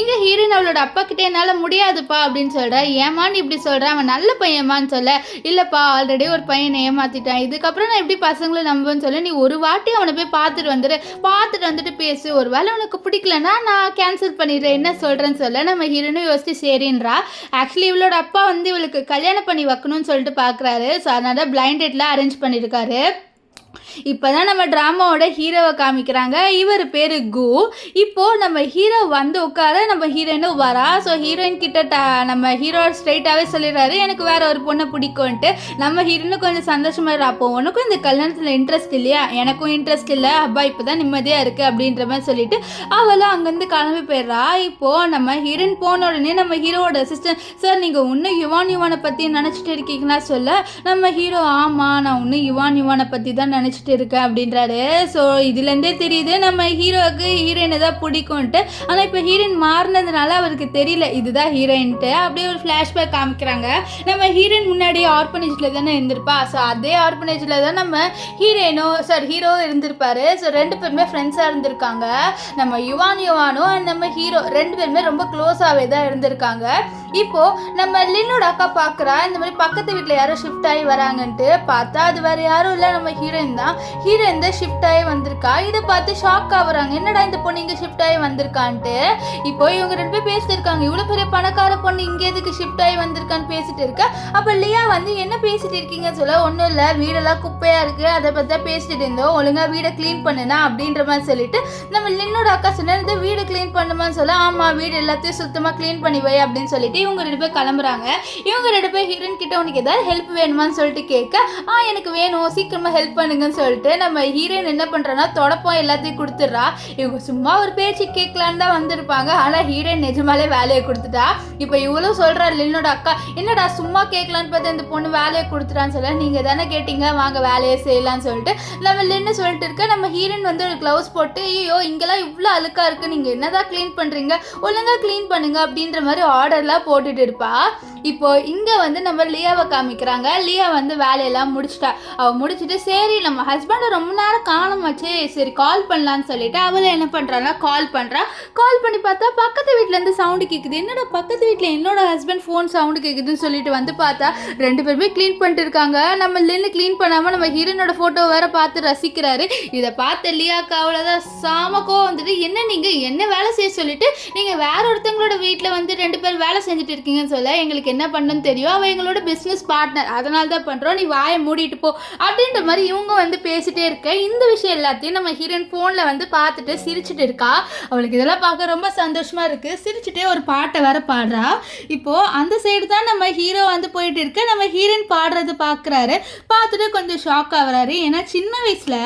இங்கே ஹீரோயின் அவளோட அப்பா கிட்டே என்னால் முடியாதுப்பா அப்படின்னு சொல்கிற, ஏமான்னு இப்படி சொல்கிறேன், அவன் நல்ல பையன்மான்னு சொல்ல, இல்லைப்பா ஆல்ரெடி ஒரு பையனை ஏமாற்றிட்டான், இதுக்கப்புறம் நான் எப்படி பசங்களை நம்புவேன்னு சொல்ல, நீ ஒரு வாட்டி அவனை போய் பார்த்துட்டு வந்துட்டு பேசு, ஒரு வேளை உனக்கு பிடிக்கலன்னா நான் கேன்சல் பண்ணிடுறேன், என்ன சொல்கிறேன்னு சொல்ல நம்ம ஹீரோனும் யோசிச்சு சரின்றா. ஆக்சுவலி இவளோட அப்பா வந்து இவளுக்கு கல்யாணம் பண்ணி வைக்கணும்னு சொல்லிட்டு பார்க்குறாரு. ஸோ அதனால பிளைண்ட் டேட்லாம் அரேஞ்ச் பண்ணியிருக்காரு. இப்போ தான் நம்ம ட்ராமாவோட ஹீரோவை காமிக்கிறாங்க, இவர் பேர் கு. இப்போது நம்ம ஹீரோ வந்து உட்கார நம்ம ஹீரோயினும் வரா. ஸோ ஹீரோயின் கிட்ட நம்ம ஹீரோ ஸ்ட்ரைட்டாகவே சொல்லிடுறாரு எனக்கு வேற ஒரு பொண்ணை பிடிக்கும்ன்ட்டு. நம்ம ஹீரோயினும் கொஞ்சம் சந்தோஷமாக அப்போ உனக்கும் இந்த கல்யாணத்தில் இன்ட்ரெஸ்ட் இல்லையா, எனக்கும் இன்ட்ரெஸ்ட் இல்லை, அப்பா இப்போ தான் நிம்மதியாக இருக்குது அப்படின்ற மாதிரி சொல்லிட்டு அவளும் அங்கேருந்து கிளம்பி போயிடுறா. இப்போது நம்ம ஹீரோயின் போன உடனே நம்ம ஹீரோவோட அசிஸ்டன்ட் சார் நீங்கள் இன்னும் யுவானை பற்றி நினச்சிட்டு இருக்கீங்களா சொல்ல, நம்ம ஹீரோ ஆமாம் நான் இன்னும் யுவானை பற்றி தான் நினச்சிட்டு நினச்சிட்டு இருக்கேன் அப்படின்றாரு. ஸோ இதுலேருந்தே தெரியுது நம்ம ஹீரோவுக்கு ஹீரோயினை தான் பிடிக்கும்ன்ட்டு. ஆனால் இப்போ ஹீரோயின் மாறினதுனால அவருக்கு தெரியல இதுதான் ஹீரோயின்ட்டு. அப்படியே ஒரு ஃப்ளாஷ்பேக் காமிக்கிறாங்க. நம்ம ஹீரோயின் முன்னாடி ஆர்பனேஜில் தானே இருந்திருப்பா. ஸோ அதே ஆர்பனேஜில் தான் நம்ம ஹீரோ இருந்திருப்பாரு. ஸோ 2 பேருமே ஃப்ரெண்ட்ஸாக இருந்திருக்காங்க. நம்ம யுவானும் அண்ட் நம்ம ஹீரோ 2 பேருமே ரொம்ப க்ளோஸாகவே தான் இருந்திருக்காங்க. இப்போது நம்ம லின்னோட அக்கா பார்க்குறா இந்த மாதிரி பக்கத்து வீட்டில் யாரும் ஷிஃப்ட் ஆகி வராங்கன்ட்டு. பார்த்தா அது வேறு யாரும் இல்லை, நம்ம ஹீரோயின் தான் ஷிஃப்ட் ஆகி வந்திருக்கா. இதை பார்த்து ஷாக் ஆகுறாங்க, என்னடா இந்த பொண்ணு இங்கே ஷிஃப்ட் ஆகி வந்திருக்கான்ட்டு. இப்போ இவங்க 2 பேர் பேசிட்டு இருக்காங்க, இவ்வளோ பெரிய பணக்கார பொண்ணு இங்கே எதுக்கு ஷிஃப்ட் ஆகி வந்திருக்கான்னு பேசிட்டு இருக்கா. அப்போ லியா என்ன பேசிட்டு இருக்கீங்கன்னு சொல்ல, ஒன்றும் இல்லை வீடெல்லாம் குப்பையாக இருக்குது, அதை பற்றி பேசிட்டு இருந்தோம், ஒழுங்காக வீடை க்ளீன் பண்ணுனா அப்படின்ற மாதிரி சொல்லிட்டு நம்ம லின்னோட அக்கா சொன்ன இந்த வீடு க்ளீன் பண்ணுமான்னு சொல்ல, ஆமாம் வீடு எல்லாத்தையும் சுத்தமாக க்ளீன் பண்ணி வை அப்படின்னு சொல்லிட்டு இவங்க 2 பேர் கிளம்புறாங்க. இவங்க 2 பேர் ஹீரோயின் கிட்ட உனக்கு ஏதாவது ஹெல்ப் வேணுமான்னு சொல்லிட்டு கேட்க, எனக்கு வேணும் சீக்கிரமாக ஹெல்ப் பண்ணுங்கன்னு சொல்லிட்டு நம்ம ஹீரோயின் என்ன பண்ணுறோன்னா தொடப்பம் எல்லாத்தையும் கொடுத்துட்றா. இவங்க சும்மா ஒரு பேச்சு கேட்கலான்னு தான் வந்திருப்பாங்க. ஆனால் ஹீரோயின் நிஜமாலே வேலையை கொடுத்துட்டா. இப்போ இவ்வளோ சொல்கிறா லின்னோட அக்கா, என்னடா சும்மா கேட்கலான்னு பார்த்தா இந்த பொண்ணு வேலையை கொடுத்துட்டான்னு சொல்ல, நீங்கள் தானே கேட்டீங்க வாங்க வேலையை செய்யலான்னு சொல்லிட்டு நம்ம லின்னு சொல்லிட்டு இருக்க. நம்ம ஹீரோயின் ஒரு க்ளவுஸ் போட்டு, ஐயோ இங்கெல்லாம் இவ்வளோ அழுக்காக இருக்குது, நீங்கள் என்னதான் க்ளீன் பண்ணுறீங்க, ஒழுங்காக க்ளீன் பண்ணுங்க அப்படின்ற மாதிரி ஆர்டர்லாம் போட்டுட்டு இருப்பா. இப்போ இங்கே நம்ம லியாவை காமிக்கிறாங்க. லியா வேலையெல்லாம் முடிச்சிட்டா. அவள் முடிச்சுட்டு சரி நம்ம ஹஸ்பண்டை ரொம்ப நேரம் காணமாச்சு, சரி கால் பண்ணலான்னு சொல்லிட்டு அவளை என்ன பண்ணுறான்னா கால் பண்ணி பார்த்தா பக்கத்து வீட்டிலேருந்து சவுண்டு கேட்குது. என்னடா பக்கத்து வீட்டில் என்னோட ஹஸ்பண்ட் ஃபோன் சவுண்டு கேட்குதுன்னு சொல்லிட்டு பார்த்தா 2 பேருமே க்ளீன் பண்ணிட்டு இருக்காங்க. நம்ம லின்னு க்ளீன் பண்ணாமல் நம்ம ஹீரோனோட ஃபோட்டோ வேற பார்த்து ரசிக்கிறாரு. இதை பார்த்த லியாக்கு அவ்வளோதான் சாமக்கோ என்ன நீங்கள் என்ன வேலை செய்ய சொல்லிட்டு நீங்கள் வேற ஒருத்தவங்களோட வீட்டில் 2 பேர் வேலை செஞ்சுட்டு இருக்கீங்கன்னு சொல்ல, எங்களுக்கு என்ன பண்ணணும்னு தெரியும், அவள் எங்களோட பிஸ்னஸ் பார்ட்னர், அதனால தான் பண்ணுறோம், நீ வாயை மூடிட்டு போ அப்படின்ற மாதிரி இவங்க பேசிட்டே இருக்க. இந்த விஷயம் எல்லாத்தையும் நம்ம ஹீரோயின் ஃபோனில் பார்த்துட்டு சிரிச்சுட்டு இருக்கா. அவளுக்கு இதெல்லாம் பார்க்க ரொம்ப சந்தோஷமாக இருக்குது. சிரிச்சுட்டே ஒரு பாட்டை வேற பாடுறா. இப்போது அந்த சைடு தான் நம்ம ஹீரோ போயிட்டு இருக்க. நம்ம ஹீரோயின் பாடுறது பார்க்குறாரு. பார்த்துட்டு கொஞ்சம் ஷாக் ஆகுறாரு. ஏன்னா சின்ன வயசில்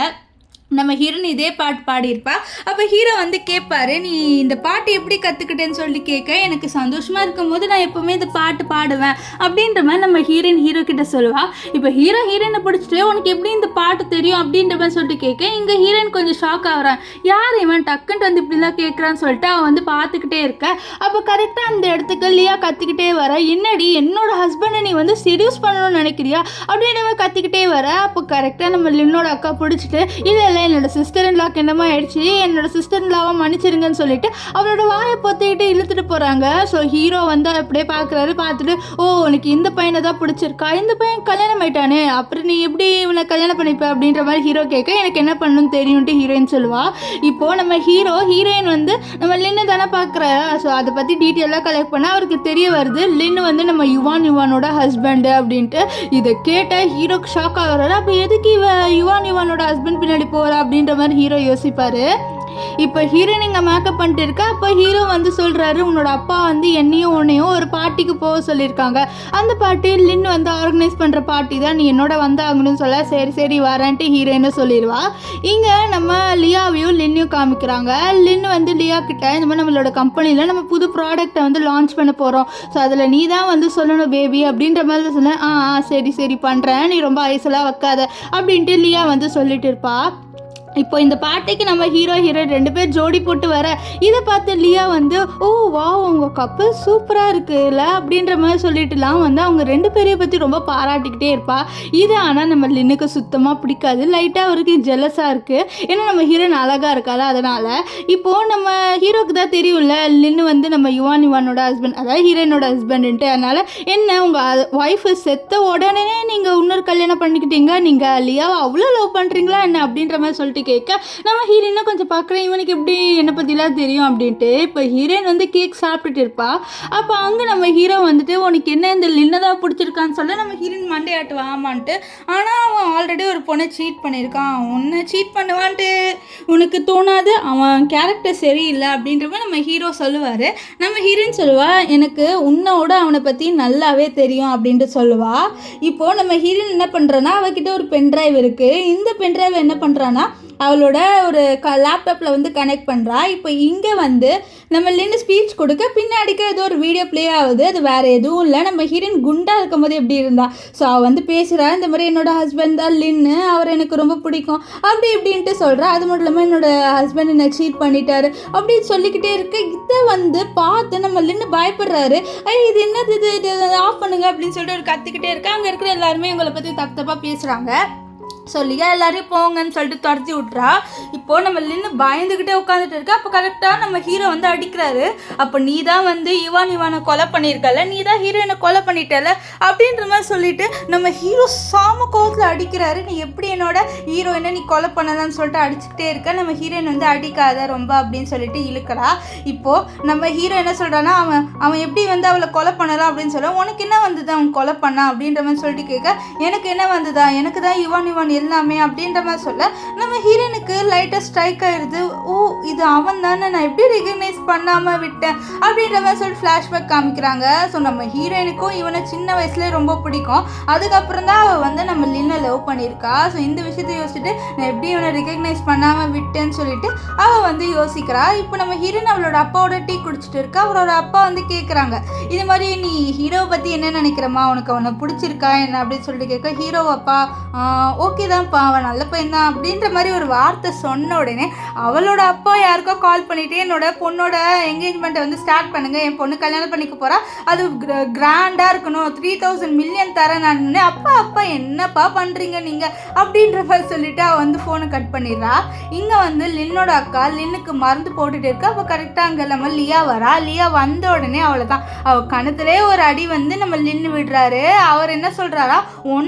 நம்ம ஹீரோயின் இதே பாட்டு பாடியிருப்பா. அப்போ ஹீரோ கேட்பாரு, நீ இந்த பாட்டு எப்படி கற்றுக்கிட்டேன்னு சொல்லி கேட்க, எனக்கு சந்தோஷமாக இருக்கும் போது நான் எப்போவுமே இந்த பாட்டு பாடுவேன் அப்படின்ற மாதிரி நம்ம ஹீரோ கிட்ட சொல்லுவாள். இப்போ ஹீரோயினை பிடிச்சிட்டு உனக்கு எப்படி இந்த பாட்டு தெரியும் அப்படின்ற மாதிரி சொல்லிட்டு கேட்க, இங்கே ஹீரோயின் கொஞ்சம் ஷாக் ஆகுறான். யார் இவன் டக்குன்ட்டு இப்படிலாம் கேட்குறான்னு சொல்லிட்டு அவன் பார்த்துக்கிட்டே இருக்க. அப்போ கரெக்டாக அந்த இடத்துக்கு லியா கற்றுக்கிட்டே வர, என்னடி என்னோட ஹஸ்பண்டை நீ செடியூஸ் பண்ணணும்னு நினைக்கிறியா அப்படின்ற மாதிரி கற்றுக்கிட்டே வர. அப்போ கரெக்டாக நம்ம லின்னோட அக்கா பிடிச்சிட்டு இல்லை என்னோட சிஸ்டர் இன்லாக்கு என்னமா ஆயிடுச்சு, என்னோட சிஸ்டர் இன்லாவை மன்னிச்சிருங்கன்னு சொல்லிட்டு அவளோட வாயை பொத்திக்கிட்டு இழுத்துட்டு போகிறாங்க. ஸோ ஹீரோ அப்படியே பார்க்குறாரு. பார்த்துட்டு ஓ உனக்கு இந்த பையனை தான் பிடிச்சிருக்கா, இந்த பையன் கல்யாணம் ஆயிட்டானே, அப்புறம் நீ எப்படி இவனை கல்யாணம் பண்ணிப்ப அப்படின்ற மாதிரி ஹீரோ கேட்க, எனக்கு என்ன பண்ணணும்னு தெரியும்ட்டு ஹீரோயின் சொல்லுவா. இப்போது நம்ம ஹீரோயின் நம்ம லின்னு தானே பார்க்குறா. ஸோ அதை பற்றி டீட்டெயிலாக கலெக்ட் பண்ணால் அவருக்கு தெரிய வருது லின்னு நம்ம யுவானோட ஹஸ்பண்டு அப்படின்ட்டு. இதை கேட்டால் ஹீரோக்கு ஷாக் ஆகுறாரு. அப்போ எதுக்கு யுவானோட ஹஸ்பண்ட் பின்னாடி போகிறா அப்படின்ற மாதிரி ஹீரோ யோசிப்பார். இப்போ ஹீரோயின் இங்கே மேக்கப் பண்ணிட்டு இருக்கா. அப்போ ஹீரோ சொல்கிறாரு, உன்னோட அப்பா என்னையும் உன்னையும் ஒரு பார்ட்டிக்கு போக சொல்லியிருக்காங்க, அந்த பார்ட்டி லின்னு ஆர்கனைஸ் பண்ணுற பார்ட்டி தான், நீ என்னோட வந்தாகணும்னு சொல்ல, சரி வரேன்ட்டு ஹீரோயின்னு சொல்லிடுவா. இங்கே நம்ம லியாவையும் லின்னையும் காமிக்கிறாங்க. லின்னு லியா கிட்ட இந்த மாதிரி நம்மளோட கம்பெனியில் நம்ம புது ப்ராடக்டை லான்ச் பண்ண போகிறோம், ஸோ அதில் நீ தான் சொல்லணும் பேபி அப்படின்ற மாதிரி சொன்னேன். சரி பண்ணுறேன், நீ ரொம்ப ஐசலாக வைக்காத அப்படின்ட்டு லியா சொல்லிட்டு இருப்பா. இப்போ இந்த பாட்டிக்கு நம்ம ஹீரோயின் 2 பேர் ஜோடி போட்டு வர, இதை பார்த்து லியா ஓ வா உங்கள் கப்பல் சூப்பராக இருக்குல்ல அப்படின்ற மாதிரி சொல்லிட்டுலாம் அவங்க 2 பேரையும் பற்றி ரொம்ப பாராட்டிக்கிட்டே இருப்பா. இது ஆனால் நம்ம லின்னுக்கு சுத்தமாக பிடிக்காது. லைட்டாக அவருக்கு ஜெலஸாக இருக்குது. ஏன்னா நம்ம ஹீரோயின் அழகாக இருக்காது. அதனால் இப்போது நம்ம ஹீரோக்கு தான் தெரியும்ல லின்னு நம்ம யுவானோட ஹஸ்பண்ட், அதாவது ஹீரோயினோட ஹஸ்பண்டுன்ட்டு. அதனால் என்ன உங்கள் ஒய்ஃபு செத்த உடனே நீங்கள் இன்னொரு கல்யாணம் பண்ணிக்கிட்டீங்க, நீங்கள் லியாவை அவ்வளோ லவ் பண்ணுறீங்களா என்ன அப்படின்ற மாதிரி சொல்லிட்டு கேட்க, நம்ம ஹீரோயினை கொஞ்சம் பார்க்குறேன், இவனுக்கு எப்படி என்னை பற்றிலாம் தெரியும் அப்படின்ட்டு. இப்போ ஹீரோயின் கேக் சாப்பிட்டுட்டு இருப்பா. அப்போ அங்கே நம்ம ஹீரோ உனக்கு என்ன இந்த லின்னதா பிடிச்சிருக்கான்னு சொல்ல, நம்ம ஹீரோயின் மண்டையாட்டு ஆமான்ட்டு. ஆனால் அவன் ஆல்ரெடி ஒரு பொண்ணை சீட் பண்ணியிருக்கான், உன்னை சீட் பண்ணுவான்ட்டு உனக்கு தோணாது, அவன் கேரக்டர் சரியில்லை அப்படின்ற மாதிரி நம்ம ஹீரோ சொல்லுவார். நம்ம ஹீரோயின் சொல்லுவா, எனக்கு உன்னோட அவனை பற்றி நல்லாவே தெரியும் அப்படின்ட்டு சொல்லுவா. இப்போது நம்ம ஹீரோயின் என்ன பண்ணுறோன்னா, அவகிட்ட ஒரு பென்ட்ரைவ் இருக்குது. இந்த பென்ட்ரைவ் என்ன பண்ணுறான்னா அவளோட ஒரு லேப்டாப்பில் வந்து கனெக்ட் பண்ணுறா. இப்போ இங்கே வந்து நம்ம லின்னு ஸ்பீச் கொடுக்க பின்னாடிக்கு ஏதோ ஒரு வீடியோ ப்ளே ஆகுது. அது வேறு எதுவும் இல்லை, நம்ம ஹீரோயின் குண்டாக இருக்கும் போது எப்படி இருந்தா. ஸோ அவள் வந்து பேசுகிறா, இந்த மாதிரி என்னோட ஹஸ்பண்ட் தான் லின்னு, அவர் எனக்கு ரொம்ப பிடிக்கும் அப்படி இப்படின்ட்டு சொல்கிறா. அது மட்டும் இல்லாமல் என்னோட ஹஸ்பண்ட் என்னை சீட் பண்ணிட்டாரு அப்படின்னு சொல்லிக்கிட்டே இருக்க. இதை வந்து பார்த்து நம்ம லின்னு பயப்படுறாரு. இது என்னது, இது ஆஃப் பண்ணுங்க அப்படின்னு சொல்லிட்டு ஒரு கற்றுக்கிட்டே இருக்கா. அங்கே இருக்கிற எல்லாருமே இவங்களை பற்றி தப்பாக பேசுகிறாங்க. ஸோ லியா எல்லாரையும் போங்கன்னு சொல்லிட்டு துரத்தி விட்றா. இப்போது நம்ம லின்னு பயந்துக்கிட்டே உட்காந்துட்டு இருக்கா. அப்போ கரெக்டாக நம்ம ஹீரோ வந்து அடிக்கிறாரு. அப்போ நீ தான் வந்து இவானை கொலை பண்ணியிருக்கல, நீ தான் ஹீரோயினை கொலை பண்ணிட்டல அப்படின்ற மாதிரி சொல்லிட்டு நம்ம ஹீரோ சாம கோவத்தில் அடிக்கிறாரு. நீ எப்படி என்னோட ஹீரோயினை நீ கொலை பண்ணலான்னு சொல்லிட்டு அடிச்சுக்கிட்டே இருக்க. நம்ம ஹீரோயின் வந்து அடிக்காத ரொம்ப அப்படின்னு சொல்லிட்டு இழுக்கிறா. இப்போது நம்ம ஹீரோ என்ன சொல்கிறான்னா, அவன் எப்படி வந்து அவளை கொலை பண்ணலாம் அப்படின்னு சொல்ல, உனக்கு என்ன வந்தது அவன் கொலை பண்ணான் அப்படின்ற மாதிரி சொல்லிட்டு கேட்க, எனக்கு என்ன வந்ததா, எனக்கு தான் இவான் எல்லாமே அப்படின்ற மாதிரி சொல்ல, நம்ம ஹீரோனுக்கு லைட்டாக ஸ்ட்ரைக் ஆயிடுது. ஓ இது அவன் தானே, நான் எப்படி ரெகக்னைஸ் பண்ணாமல் விட்டேன் அப்படின்ற மாதிரி சொல்லிட்டு ஃப்ளாஷ்பேக் காமிக்கிறாங்க. ஸோ நம்ம ஹீரோயினுக்கும் இவனை சின்ன வயசுலேயே ரொம்ப பிடிக்கும். அதுக்கப்புறம் தான் அவள் வந்து நம்ம லின்னை லவ் பண்ணியிருக்கா. ஸோ இந்த விஷயத்தை யோசிச்சுட்டு நான் எப்படி இவனை ரெகக்னைஸ் பண்ணாமல் விட்டேன்னு சொல்லிட்டு அவள் வந்து யோசிக்கிறா. இப்போ நம்ம ஹீரோயின் அவளோட அப்பாவோட டீ குடிச்சிட்டு இருக்கா. அவரோட அப்பா வந்து கேட்குறாங்க, இது மாதிரி நீ ஹீரோவை பற்றி என்ன நினைக்கிறமா, உனக்கு அவனை பிடிச்சிருக்கா என்ன அப்படின்னு சொல்லிட்டு கேட்க, ஹீரோ அப்பா ஓகே தான்ப்பா, அவன் நல்ல பையன் தான் அப்படின்ற மாதிரி ஒரு வார்த்தை சொன்ன உடனே அவளோட அப்பா யாருக்கோ கால் பண்ணிவிட்டு என்னோட பொண்ணோட என்கேஜ்மெண்ட்டை வந்து ஸ்டார்ட் பண்ணுங்கள், என் பொண்ணு கல்யாணம் பண்ணிக்க போகிறா, அது கிராண்டாக இருக்கணும், 3000 மில்லியன் தரேன் நான். அப்பா என்னப்பா பண்ணுறீங்க நீங்கள் அப்படின்ற மாதிரி சொல்லிவிட்டு அவள் வந்து ஃபோனை கட் பண்ணிடுறா. இங்கே வந்து லின்னோட அக்கா லின்னுக்கு மருந்து போட்டுட்டு இருக்கா. அப்போ கரெக்டாக அங்கே நம்ம லியா வரா. லியா வந்த உடனே அவளை தான் அவள் கணத்துலேயே ஒரு அடி வந்து நம்ம லின்னு விடுறாரு. அவர் என்ன சொல்கிறாரா,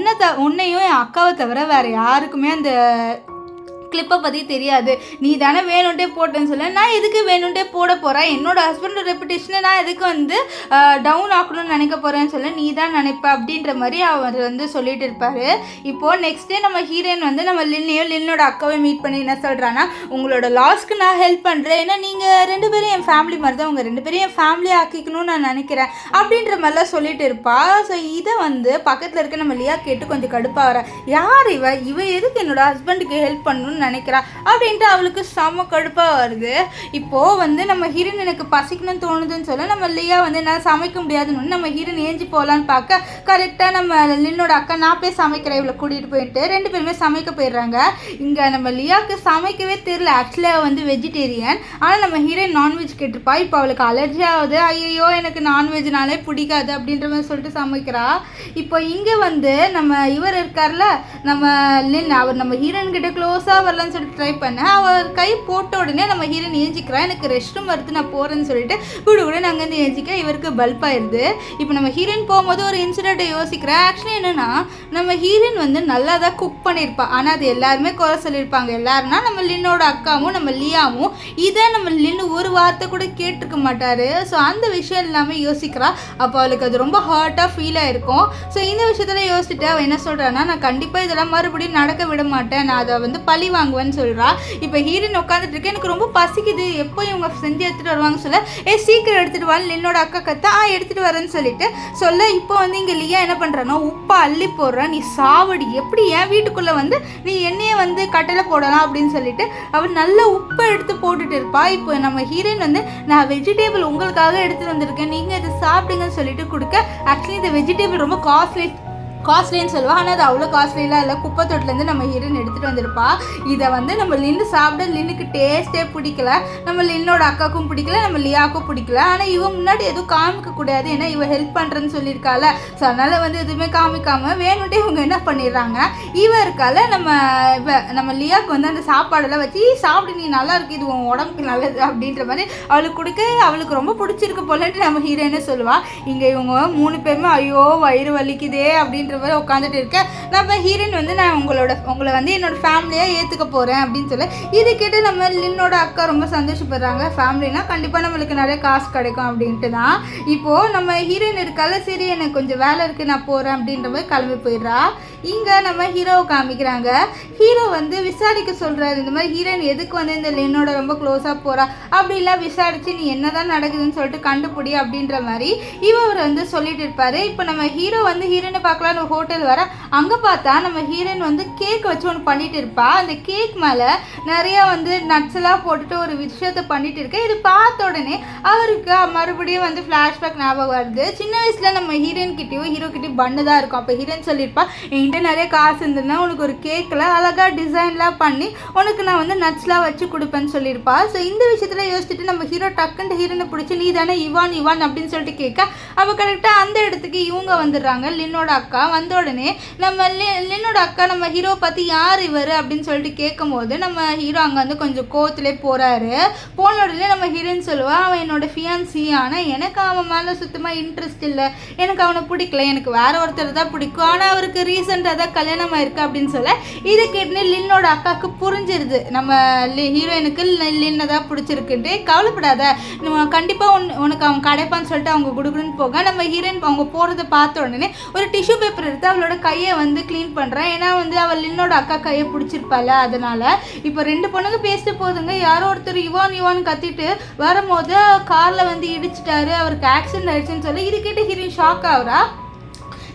உன்னையும் என் அக்காவை தவிர வேறு யாருக்குமே அந்த கிளிப்பை பற்றி தெரியாது, நீ தானே வேணுன்ட்டே போட்டேன்னு சொல்ல. நான் எதுக்கு வேணுன்ட்டே போட போகிறேன், என்னோடய ஹஸ்பண்டோட ரெப்புடேஷனை நான் எதுக்கு வந்து டவுன் ஆக்கணும்னு நினைக்க போகிறேன்னு சொல்ல, நீ தான் நினைப்ப அப்படின்ற மாதிரி அவர் வந்து சொல்லிட்டு இருப்பார். இப்போது நெக்ஸ்ட் டே நம்ம ஹீரோயின் வந்து நம்ம லின்னோட அக்காவை மீட் பண்ணி என்ன சொல்கிறான்னா, உங்களோட லாஸ்க்கு நான் ஹெல்ப் பண்ணுறேன், ஏன்னா நீங்கள் 2 பேரும் என் ஃபேமிலி மாதிரி தான், உங்கள் 2 பேரும் என் ஃபேமிலியை ஆக்கிக்கணும்னு நான் நினைக்கிறேன் அப்படின்ற மாதிரிலாம் சொல்லிட்டு இருப்பா. ஸோ இதை வந்து பக்கத்தில் இருக்க நம்ம லியா கேட்டு கொஞ்சம் கடுப்பாக வர, யார் இவ எதுக்கு என்னோட ஹஸ்பண்டுக்கு ஹெல்ப் பண்ணணும்னு நினைக்கிறா அப்படின்ட்டு அவளுக்கு செம கடுப்பாக வருது. இப்போது வந்து நம்ம ஹீரோயின் எனக்கு பசிக்கணும்னு தோணுதுன்னு சொல்ல, நம்ம லியா வந்து என்னால் சமைக்க முடியாதுன்னு நம்ம ஹீரோயின் ஏஞ்சி போகலான்னு பார்க்க, கரெக்டாக நம்ம லின்னோட அக்கா நான் போய் சமைக்கிறேன் இவளை கூட்டிகிட்டு போயிட்டு 2 பேருமே சமைக்க போயிடுறாங்க. இங்கே நம்ம லியாவுக்கு சமைக்கவே தெரியல, ஆக்சுவலாக வந்து வெஜிடேரியன், ஆனால் நம்ம ஹீரோயின் நான்வெஜ் கேட்டிருப்பா. இப்போ அவளுக்கு அலர்ஜி ஆகுது, ஐயோ எனக்கு நான்வெஜ்னாலே பிடிக்காது அப்படின்ற மாதிரி சொல்லிட்டு சமைக்கிறா. இப்போ இங்கே வந்து நம்ம இவர் இருக்கார்ல நம்ம லின், அவர் நம்ம ஹீரோயின் கிட்ட க்ளோஸாக வரலான்னு சொல்லிட்டு ட்ரை பண்ணேன். அவர் கை போட்ட உடனே நம்ம ஹீரோயின் ஏஞ்சிக்கிறா. எனக்கு ரெஸ்ட் ரூம் வருது நான் போகிறேன்னு சொல்லிட்டு கூட அங்கேருந்து ஏஞ்சிக்க இவருக்கு பல்ப் ஆயிடுது. இப்போ நம்ம ஹீரோயின் போகும்போது ஒரு இன்சிடென்ட்டை யோசிக்கிறேன். ஆக்சுவலி என்னென்னா, நம்ம ஹீரோயின் வந்து நல்லா தான் குக் பண்ணியிருப்பா, ஆனால் அது எல்லாருமே குறை சொல்லியிருப்பாங்க. எல்லாருன்னா நம்ம லின்னோட அக்காவும் நம்ம லியாவும் இதை நம்ம லின்னு ஒரு வார்த்தை கூட கேட்டிருக்க மாட்டார். ஸோ அந்த விஷயம் எல்லாமே யோசிக்கிறா. அப்போ அவளுக்கு அது ரொம்ப ஹார்ட்டாக ஃபீல் ஆகிருக்கும். ஸோ இந்த விஷயத்தில் யோசிச்சுட்டு அவள் என்ன சொல்கிறான்னா, நான் கண்டிப்பாக இதெல்லாம் மறுபடியும் நடக்க விட மாட்டேன், நான் அதை வந்து பழி வாங்குவேன்னு சொல்கிறா. இப்போ ஹீரோயின் உட்காந்துட்டு இருக்கேன், எனக்கு ரொம்ப பசிக்குது, எப்போ இவங்க செஞ்சு எடுத்துகிட்டு வருவாங்க சொல்ல, சீக்கிரம் எடுத்துகிட்டு வான்னு என்னோட அக்கா கத்த, எடுத்துகிட்டு வரேன்னு சொல்லிட்டு சொல்ல, இப்போ வந்து இங்கே லியா என்ன பண்ணுறானோ உப்பை அள்ளி போடுறான். நீ சாவடி, எப்படி என் வீட்டுக்குள்ளே வந்து நீ எண்ணெயை வந்து கட்டளை போடலாம் அப்படின்னு சொல்லிட்டு அவள் நல்ல உப்பை எடுத்து போட்டுட்டு இருப்பா. இப்போ நம்ம ஹீரோயின் வந்து நான் வெஜிடேபிள் உங்களுக்காக எடுத்துகிட்டு வந்திருக்கேன், நீங்கள் இதை சாப்பிடுங்கன்னு சொல்லிட்டு கொடுக்க, ஆக்சுவலி இந்த வெஜிடேபிள் ரொம்ப காஸ்ட்லின்னு சொல்லுவாள், ஆனால் அது அவ்வளோ காஸ்ட்லிலாம் இல்லை, குப்பை தொட்டிலேருந்து நம்ம ஹீரோயின் எடுத்துகிட்டு வந்திருப்பா. இதை வந்து நம்ம லின்னு சாப்பிட லின்னுக்கு டேஸ்ட்டே பிடிக்கல, நம்ம லின்னோட அக்காவுக்கும் பிடிக்கல, நம்ம லியாவுக்கும் பிடிக்கல. ஆனால் இவன் முன்னாடி எதுவும் காமிக்கக்கூடாது, ஏன்னா இவன் ஹெல்ப் பண்ணுறேன்னு சொல்லியிருக்காள். ஸோ அதனால் வந்து எதுவுமே காமிக்காமல் வேணுன்ட்டே இவங்க என்ன பண்ணிடுறாங்க, இவன் இருக்கால நம்ம லியாவுக்கு வந்து அந்த சாப்பாடெல்லாம் வச்சு சாப்பிடு, நீ நல்லா இருக்கு, இது உன் உடம்புக்கு நல்லது அப்படின்ற மாதிரி அவளுக்கு கொடுக்க, அவளுக்கு ரொம்ப பிடிச்சிருக்கு போலன்ட்டு நம்ம ஹீரோயினே சொல்லுவாள். இங்கே இவங்க 3 பேருமே ஐயோ வயிறு வலிக்குதே அப்படின்ற மாதிரி உட்காந்துட்டு இருக்கேன். நம்ம ஹீரோயின் வந்து நான் உங்களை வந்து என்னோட ஃபேமிலியாக ஏற்றுக்க போகிறேன் அப்படின்னு சொல்லி இது கேட்டு நம்ம லின்னோட அக்கா ரொம்ப சந்தோஷப்படுறாங்க. ஃபேமிலினா கண்டிப்பாக நம்மளுக்கு நிறைய காசு கிடைக்கும் அப்படின்ட்டு தான். இப்போது நம்ம ஹீரோயின் இருக்கால, சரி எனக்கு கொஞ்சம் வேலை இருக்குது நான் போகிறேன் அப்படின்ற மாதிரி கிளம்பி போயிடுறா. இங்கே நம்ம ஹீரோவை காமிக்கிறாங்க. ஹீரோ வந்து விசாரிக்க சொல்கிறாரு, இந்த மாதிரி ஹீரோயின் எதுக்கு வந்து இந்த லின்னோட ரொம்ப க்ளோஸாக போகிறா அப்படிலாம் விசாரித்து நீ என்ன தான் நடக்குதுன்னு சொல்லிட்டு கண்டுபிடி அப்படின்ற மாதிரி இவர் வந்து சொல்லிட்டு இருப்பார். இப்போ நம்ம ஹீரோ வந்து ஹீரோயினை பார்க்கலாம் ஒரு ஹோட்டல் வர. அங்கே பார்த்தா நம்ம ஹீரோயின் வந்து கேக் வச்சு ஒன்று பண்ணிட்டு இருப்பா. அந்த கேக் மேலே நிறையா வந்து நட்ஸ் எல்லாம் போட்டுட்டு ஒரு விஷயத்த பண்ணிட்டு இருக்க. இது பார்த்த உடனே அவருக்கு மறுபடியும் வந்து ஃப்ளாஷ்பேக் ஞாபகம் வருது. சின்ன வயசில் நம்ம ஹீரோயின் கிட்டேயும் ஹீரோ கிட்டேயும் பண்ணு தான் இருக்கும். அப்போ ஹீரோயின் சொல்லியிருப்பா, என்கிட்ட நிறைய காசு இருந்ததுன்னா உனக்கு ஒரு கேக்கில் அழகாக டிசைன்லாம் பண்ணி உனக்கு நான் வந்து நட்ஸ்லாம் வச்சு கொடுப்பேன்னு சொல்லியிருப்பா. ஸோ இந்த விஷயத்தில் யோசிச்சுட்டு நம்ம ஹீரோ டக்குன்ட்டு ஹீரோனை பிடிச்சி நீ தானே இவான் இவான் அப்படின்னு சொல்லிட்டு கேட்க, அப்போ கரெக்டாக அந்த இடத்துக்கு இவங்க வந்துடுறாங்க, லின்னோட அக்கா. வந்த உடனே நம்ம லின்னோட அக்கா நம்ம ஹீரோ பார்த்து யார் இவர் அப்படின்னு சொல்லிட்டு கேட்கும் போது நம்ம ஹீரோ அங்கே வந்து கொஞ்சம் கோவத்திலே போகிறாரு. போன உடனே நம்ம ஹீரோயின் சொல்லுவா, அவன் என்னோட ஃபியான்சி, ஆனால் எனக்கு அவன் மேலே சுத்தமாக இன்ட்ரெஸ்ட் இல்லை, எனக்கு அவனை பிடிக்கல, எனக்கு வேற ஒருத்தர் தான் பிடிக்கும், ஆனால் அவருக்கு ரீசெண்டாக தான் கல்யாணம் ஆயிருக்கு அப்படின்னு சொல்ல இதை கேட்டுன்னு லின்னோட அக்காவுக்கு புரிஞ்சிருது நம்ம ஹீரோயினுக்கு லின்னை தான் பிடிச்சிருக்குன்ட்டு. கவலைப்படாத, கண்டிப்பாக உனக்கு அவன் கிடைப்பான்னு சொல்லிட்டு அவங்க குடுக்குன்னு போக நம்ம ஹீரோயின் அவங்க போகிறத பார்த்த உடனே ஒரு டிஷ்யூ பேப்பர் எடுத்து அவளோட கையை வந்து க்ளீன் பண்ணுறேன். ஏன்னா வந்து அவள் லின்னோட அக்கா கையை பிடிச்சிருப்பாள். அதனால் இப்போ ரெண்டு பொண்ணுங்க பேசிட்டு போதுங்க, யாரோ ஒருத்தர் இவான் இவான் கத்திட்டு வரும்போது காரில் வந்து இடிச்சிட்டாரு, அவருக்கு ஆக்சிடென்ட் ஆயிடுச்சுன்னு சொல்லி இது கேட்டு ஹீரோயின் ஷாக் ஆகுறா.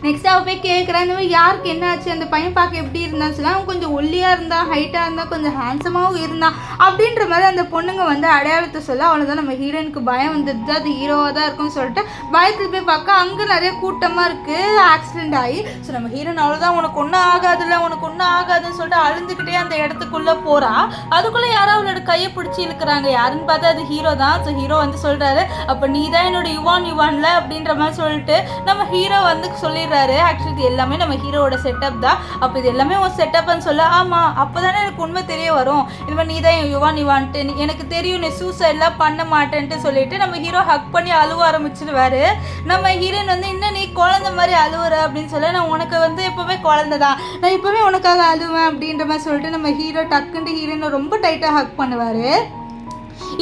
நெக்ஸ்ட் அவள் போய் கேட்குறா, இந்த மாதிரி யாருக்கு என்ன ஆச்சு, அந்த பையன் பார்க்க எப்படி இருந்தான்னு சொல்லி. அவன் கொஞ்சம் ஒல்லியாக இருந்தான், ஹைட்டாக இருந்தால், கொஞ்சம் ஹேண்ட்ஸமாகவும் இருந்தான் அப்படின்ற மாதிரி அந்த பொண்ணுங்க வந்து அடையாளத்தை சொல்ல. அவ்வளோதான் நம்ம ஹீரோயினுக்கு பயம் வந்துடுது, அது ஹீரோவாக தான் இருக்கும்னு சொல்லிட்டு பயத்தில் போய் பார்க்க அங்கே நிறைய கூட்டமாக இருக்குது, ஆக்சிடென்ட் ஆகி. ஸோ நம்ம ஹீரோயின் அவ்வளோதான், உனக்கு ஒன்றும் ஆகாதுல்ல, உனக்கு ஒன்றும் ஆகாதுன்னு சொல்லிட்டு அழுந்துக்கிட்டே அந்த இடத்துக்குள்ளே போகிறா. அதுக்குள்ளே யாரோ அவளோட கையை பிடிச்சி இழுக்கிறாங்க. யாருன்னு பார்த்தா அது ஹீரோ தான். ஸோ ஹீரோ வந்து சொல்கிறாரு, அப்போ நீ தான் என்னோட யுவான்ல அப்படின்ற மாதிரி சொல்லிட்டு நம்ம ஹீரோ வந்து சொல்லி ஆக்சுவலி இது எல்லாமே நம்ம ஹீரோவோட செட்டப் தான். அப்போ இது எல்லாமே உன் செட்டப்னு சொல்ல, ஆமாம் அப்போ தானே எனக்கு உண்மை தெரிய வரும், இது மாதிரி நீ தான் யுவான்ட்டு எனக்கு தெரியும், நீ சூசைட்லாம் பண்ண மாட்டேன்ட்டு சொல்லிட்டு நம்ம ஹீரோ ஹக் பண்ணி அழுவ ஆரம்பிச்சிடுவாரு. நம்ம ஹீரோயின் வந்து இன்னும் நீ குழந்தை மாதிரி அழுவுற அப்படின்னு சொல்ல, நான் உனக்கு வந்து எப்போவுமே குழந்தை தான், நான் எப்போவுமே உனக்காக அழுவேன் அப்படின்ற மாதிரி சொல்லிட்டு நம்ம ஹீரோ டக்குன்ட்டு ஹீரோயினை ரொம்ப டைட்டாக ஹக் பண்ணுவார்.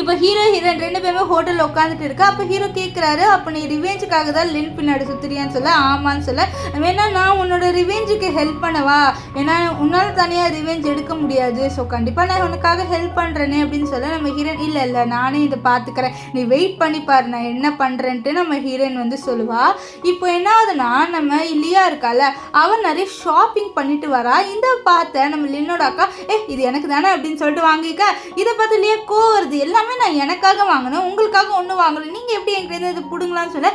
இப்போ ஹீரோயின் ரெண்டு பேருமே ஹோட்டலில் உட்காந்துட்டு இருக்கா. அப்போ ஹீரோ கேட்குறாரு, அப்போ நீ ரிவேஞ்சுக்காக தான் லின் பின்னாடி சுற்றுறியான்னு சொல்ல, ஆமான்னு சொல்ல, வேணா நான் உன்னோட ரிவேஞ்சுக்கு ஹெல்ப் பண்ணவா, ஏன்னா உன்னால் தனியாக ரிவேஞ்ச் எடுக்க முடியாது, ஸோ கண்டிப்பாக நான் உனக்காக ஹெல்ப் பண்ணுறேனே அப்படின்னு சொல்ல நம்ம ஹீரோயின் இல்லை நானே இதை பார்த்துக்கிறேன், நீ வெயிட் பண்ணி பாரு நான் என்ன பண்ணுறேன்ட்டு நம்ம ஹீரோயின் வந்து சொல்லுவா. இப்போ என்ன ஆகுதுன்னா நம்ம லியா இருக்கால, அவன் நிறைய ஷாப்பிங் பண்ணிட்டு வரா. இந்த பார்த்த நம்ம லின்னோட அக்கா, இது எனக்கு தானே அப்படின்னு சொல்லிட்டு வாங்கிக்க. இதை பார்த்து லியா கோவருது, எல்லாமே நான் எனக்காக வாங்கினேன், உங்களுக்காக ஒன்றும் வாங்கலை, நீங்கள் எப்படி என்கிட்ட இது பிடுங்கலான்னு சொல்ல,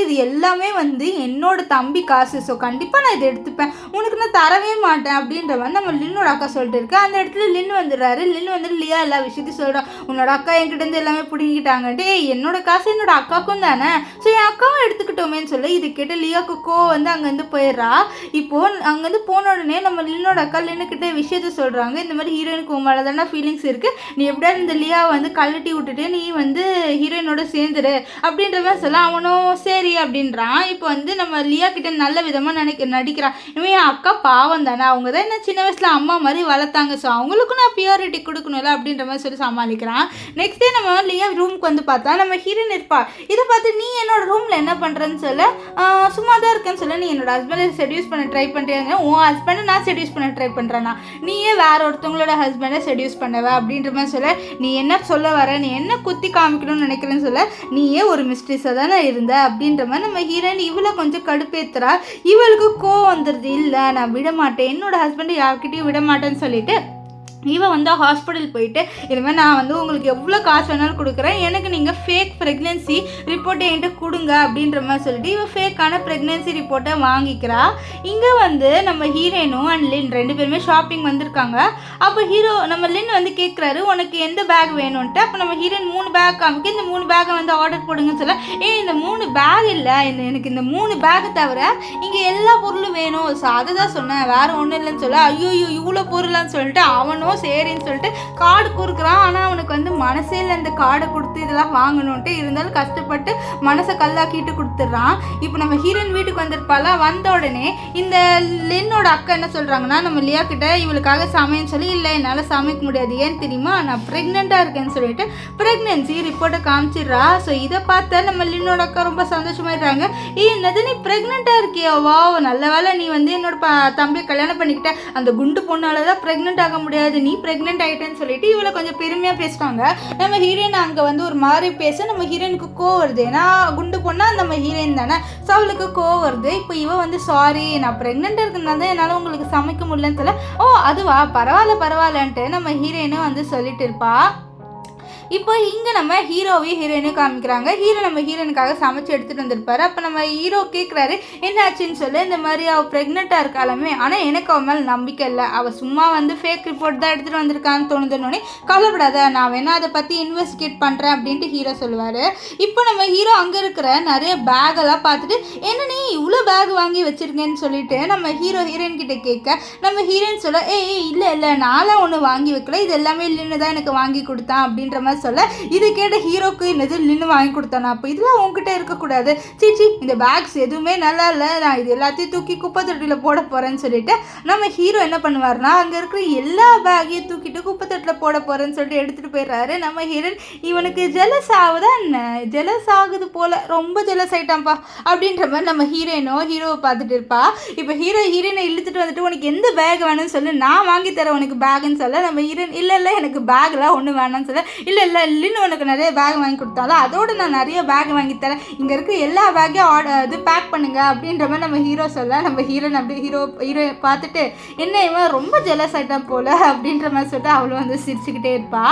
இது எல்லாமே வந்து என்னோட தம்பி காசு, ஸோ கண்டிப்பாக நான் இதை எடுத்துப்பேன், உனக்கு நான் தரவே மாட்டேன் அப்படின்ற மாதிரி நம்ம லின்னோட அக்கா சொல்லிட்டு இருக்கேன். அந்த இடத்துல லின் வந்துடுறாரு. லின் வந்து லியா எல்லா விஷயத்தையும் சொல்கிறான், உன்னோட அக்கா என்கிட்ட எல்லாமே பிடிங்கிட்டாங்கன்ட்டு. என்னோட காசு என்னோட அக்காவுக்கும் தானே, ஸோ என் அக்காவும் எடுத்துக்கிட்டோமேன்னு சொல்லி இது கேட்டு லியாவுக்கு வந்து அங்கேருந்து போயிடுறா. இப்போது அங்கேருந்து போன உடனே நம்ம லின்னோட அக்கா லின்னுக்கிட்ட விஷயத்த சொல்கிறாங்க, இந்த மாதிரி ஹீரோயினுக்கு உன் மேலே தானே ஃபீலிங்ஸ் இருக்குது, நீ எப்படியா இந்த லியாவை வந்து கழட்டி விட்டுட்டு நீ வந்து ஹீரோயினோட சேர்ந்துரு அப்படின்ற மாதிரி சொல்ல, அவனும் சரி அப்படின்றான். இப்போ வந்து நம்ம லியா கிட்ட நல்ல விதமாக நடிக்கிறான். இவன் என் அக்கா பாவம் தானே, அவங்க தான் என்ன சின்ன வயசில் அம்மா மாதிரி வளர்த்தாங்க, ஸோ அவங்களுக்கும் நான் பியூரிட்டி கொடுக்கணும்ல அப்படின்ற மாதிரி சொல்லி சமாளிக்கிறான். நெக்ஸ்ட் டே நம்ம லியா ரூமுக்கு வந்து பார்த்தா நம்ம ஹீரோயின் இருப்பா. இதை பார்த்து நீ என்னோட ரூமில் என்ன பண்ணுறேன்னு சொல்ல, சும்மா தான் இருக்கேன்னு சொல்ல, நீ என்னோட ஹஸ்பண்டை செடியூஸ் பண்ண ட்ரை பண்ணுறீங்க, உன் ஹஸ்பண்டை நான் செடியூஸ் பண்ண ட்ரை பண்ணுறேன்னா, நீயே வேற ஒருத்தவங்களோட ஹஸ்பண்டை செடியூஸ் பண்ணவ அப்படின்ற மாதிரி சொல்ல, நீ என்ன சொல்ல வர, நீ என்ன குத்தி காமிக்கணும்னு நினைக்கிறேன்னு சொல்ல, நீயே ஒரு மிஸ்ட்ரிஸாக தானே இருந்த அப்படின்ற மாதிரி நம்ம ஹீரோயின் இவளை கொஞ்சம் கடுப்பேத்துறா. இவளுக்கு கோவம் வந்துடுது, இல்லை நான் விட மாட்டேன், என்னோட ஹஸ்பண்டை யார்கிட்டையும் விட மாட்டேன்னு சொல்லிட்டு இவன் வந்து ஹாஸ்பிட்டல் போயிட்டு, இனிமேல் நான் வந்து உங்களுக்கு எவ்வளோ காசு வேணாலும் கொடுக்குறேன், எனக்கு நீங்கள் ஃபேக் ப்ரெக்னென்சி ரிப்போர்ட்டை என்கிட்ட கொடுங்க அப்படின்ற மாதிரி சொல்லிட்டு இவன் ஃபேக்கான ப்ரெக்னென்சி ரிப்போர்ட்டை வாங்கிக்கிறா. இங்கே வந்து நம்ம ஹீரோயினும் அண்ட் லின் ரெண்டு பேருமே ஷாப்பிங் வந்திருக்காங்க. அப்போ நம்ம லின் வந்து கேட்குறாரு, உனக்கு எந்த பேக் வேணும்ன்ட்டு. அப்போ நம்ம ஹீரோயின் 3 பேக் காமிக்க, இந்த 3 பேக்கை வந்து ஆர்டர் போடுங்கன்னு சொல்ல, இந்த 3 பேக் இல்லை, எனக்கு இந்த 3 பேக்கு தவிர இங்கே எல்லா பொருளும் வேணும், ஸோ அதை தான் சொன்னேன், வேறு ஒன்றும் இல்லைன்னு சொல்ல, ஐயோ இவ்வளோ பொருளான்னு சொல்லிட்டு அவனும் சரின்னு சொல்லிட்டு கார்டு கொடுக்குறான். ஆனால் அவனுக்கு வந்து மனசே இல்லை இந்த கார்டை கொடுத்து இதெல்லாம் வாங்கணுன்ட்டு, இருந்தாலும் கஷ்டப்பட்டு மனசை கல்லாக்கிட்டு கொடுத்துட்றான். இப்போ நம்ம ஹீரோயின் வீட்டுக்கு வந்திருப்பால, வந்த உடனே இந்த லின்னோட அக்கா என்ன சொல்கிறாங்கன்னா, நம்ம லியா கிட்ட இவளுக்காக சமையன்னு சொல்லி, இல்லை என்னால் சமைக்க முடியாது, ஏன் தெரியுமா, நான் ப்ரெக்னெண்ட்டாக இருக்கேன்னு சொல்லிட்டு ப்ரெக்னென்சி ரிப்போர்ட்டை காமிச்சிடுறா. ஸோ இதை பார்த்த நம்ம லின்னோட அக்கா ரொம்ப சந்தோஷமாயிடுறாங்க. என்னது நீ ப்ரெக்னெண்ட்டாக இருக்கியா, வா நல்ல வேலை, நீ வந்து என்னோட தம்பியை கல்யாணம் பண்ணிக்கிட்ட, அந்த குண்டு பொண்ணால தான் ப்ரெக்னென்ட் ஆக முடியாது, நீ ப்ரெக்னென்ட் ஆகிட்டேன்னு சொல்லிட்டு இவளை கொஞ்சம் பெருமையாக பேசுகிறாங்க. நம்ம ஹீரோயின் அங்கே வந்து ஒரு மாதிரி பேச நம்ம ஹீரோயினுக்கு கோவம் வருது. ஏன்னா குண்டு பொண்ணால் நம்ம ஹீரோயின் தானே, ஸோ அவளுக்கு கோவம் வருது. இப்போ இவ வந்து சாரி நான் ப்ரெக்னெண்ட்டாக இருக்கிறதுனால தான் என்னால் உங்களுக்கு சமைக்க முடியலன்னு சொல்ல, ஓ அதுவா பரவாயில்லன்ட்டு நம்ம ஹீரோயினும் வந்து சொல்லிட்டு இருப்பா. இப்போ இங்கே நம்ம ஹீரோவையும் ஹீரோயினும் காமிக்கிறாங்க. ஹீரோ நம்ம ஹீரோயினுக்காக சமைச்சு எடுத்துகிட்டு வந்திருப்பாரு. அப்போ நம்ம ஹீரோ கேட்குறாரு என்னாச்சுன்னு சொல்லி. இந்த மாதிரி அவள் ப்ரெக்னெண்ட்டாக இருக்காலுமே, ஆனால் எனக்கு அவன் மேலே நம்பிக்கை இல்லை, அவள் சும்மா வந்து ஃபேக் ரிப்போர்ட் தான் எடுத்துகிட்டு வந்திருக்கான்னு தோணுதுன்னொன்னே, கவலைப்படாத நான் வேணா அதை பற்றி இன்வெஸ்டிகேட் பண்ணுறேன் அப்படின்ட்டு ஹீரோ சொல்லுவார். இப்போ நம்ம ஹீரோ அங்கே இருக்கிற நிறைய பேகெல்லாம் பார்த்துட்டு என்ன நீ இவ்வளோ பேக் வாங்கி வச்சுருக்கேன்னு சொல்லிட்டு நம்ம ஹீரோயின் கிட்டே கேட்க, நம்ம ஹீரோயின் சொல்ல இல்லை நான்லாம் ஒன்று வாங்கி வைக்கல, இது எல்லாமே இல்லைன்னு தான் எனக்கு வாங்கி கொடுத்தான் அப்படின்ற மாதிரி சொல்ல, இது கேட்ட ஹீரோக்கு என்னது நின்று வாங்கி கொடுத்தானா, அப்போ இதெல்லாம் உங்ககிட்ட இருக்கக்கூடாது, சீச்சி இந்த பேக்ஸ் எதுவுமே நல்லா இல்லை, நான் இது எல்லாத்தையும் தூக்கி குப்பை தொட்டியில் போட போகிறேன்னு சொல்லிட்டு நம்ம ஹீரோ என்ன பண்ணுவார்னா அங்கே இருக்கிற எல்லா பேக்கையும் தூக்கிட்டு குப்பை தொட்டியில் போட போகிறேன்னு சொல்லிட்டு எடுத்துகிட்டு போயிடுறாரு. நம்ம ஹீரோயின் இவனுக்கு ஜெலஸ் ஆகுதா என்ன, ஜெலஸ் ஆகுது போல், ரொம்ப ஜெலஸ் ஆகிட்டான்ப்பா அப்படின்ற மாதிரி நம்ம ஹீரோவை பார்த்துட்டு இருப்பா. இப்போ ஹீரோயினை இழுத்துட்டு வந்துட்டு உனக்கு எந்த பேக் வேணும்னு சொல்லி நான் வாங்கி தரேன் உனக்கு பேக்குன்னு சொல்ல, நம்ம ஹீரோயின் இல்லை எனக்கு பேக்லாம் ஒன்றும் வேணாம்னு சொல்ல, இல்லை இல்லைன்னு உனக்கு நிறைய பேக் வாங்கி கொடுத்தாலும் அதோடு நான் நிறைய பேக் வாங்கி தரேன், இங்கே இருக்க எல்லா பேக்கையும் இது பேக் பண்ணுங்க அப்படின்ற மாதிரி நம்ம ஹீரோ சொல்ல, நம்ம ஹீரோயின் அப்படி ஹீரோ பார்த்துட்டு என்ன இவன் ரொம்ப ஜெலஸ் ஆகிட்டான் போல அப்படின்ற மாதிரி சொல்லிட்டு அவளும் வந்து சிரிச்சுக்கிட்டே இருப்பா.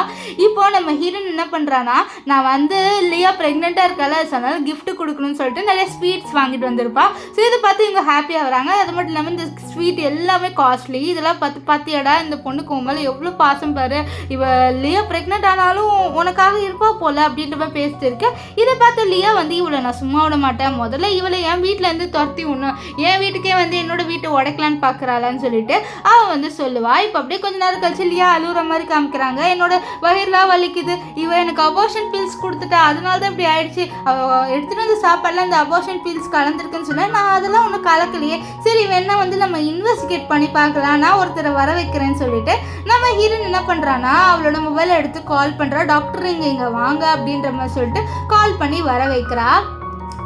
இப்போ நம்ம ஹீரோயின் என்ன பண்ணுறான்னா, நான் வந்து லியா ப்ரெக்னெண்ட்டாக இருக்கால அதனால கிஃப்ட் கொடுக்கணும்னு சொல்லிட்டு நிறைய ஸ்வீட்ஸ் வாங்கிட்டு வந்திருப்பா. ஸோ இதை பார்த்து இவங்க ஹாப்பியாக வராங்க. அது மட்டும் இல்லாமல் இந்த ஸ்வீட் எல்லாமே காஸ்ட்லி, இதெல்லாம் பார்த்தியாடா இந்த பொண்ணுக்கு உன் மேலே எவ்வளோ பாசம் பாரு, இவ லியா ப்ரெக்னென்ட் ஆனாலும் உனக்காக இருப்பா போல அப்படின்ற மாதிரி பேசிட்டு இருக்கேன். இதை பார்த்து லியா வந்து இவளை நான் சும்மா விட மாட்டேன், முதல்ல இவளை என் வீட்டிலேருந்து துரத்தி விடணும், என் வீட்டுக்கே வந்து என்னோட வீட்டை உடைக்கலான்னு பார்க்குறாளான்னு சொல்லிட்டு அவள் வந்து சொல்லுவா. இப்போ அப்படியே கொஞ்ச நேரம் கழிச்சு லியா அழுகுற மாதிரி காமிக்கிறாங்க. என்னோட வயிறுலாம் வலிக்குது, இவ எனக்கு அபார்ஷன் பில்ஸ் கொடுத்துட்டா அதனால தான் இப்படி ஆயிடுச்சு, எடுத்துகிட்டு வந்து சாப்பாடுலாம் இந்த அபார்ஷன் பில்ஸ் கலந்துருக்குன்னு சொன்னேன், நான் அதெல்லாம் ஒன்றும் கலக்கலையே, சரி வேணா வந்து நம்ம இன்வெஸ்டிகேட் பண்ணி பார்க்கலாம், நான் ஒருத்தரை வர வைக்கிறேன்னு சொல்லிட்டு நம்ம ஹீரோயின் என்ன பண்ணுறான்னா அவளோட மொபைலை எடுத்து கால் பண்ணுறா, டாக்டர் இங்கே வாங்க அப்படின்ற மாதிரி சொல்லிட்டு கால் பண்ணி வர வைக்கிறா.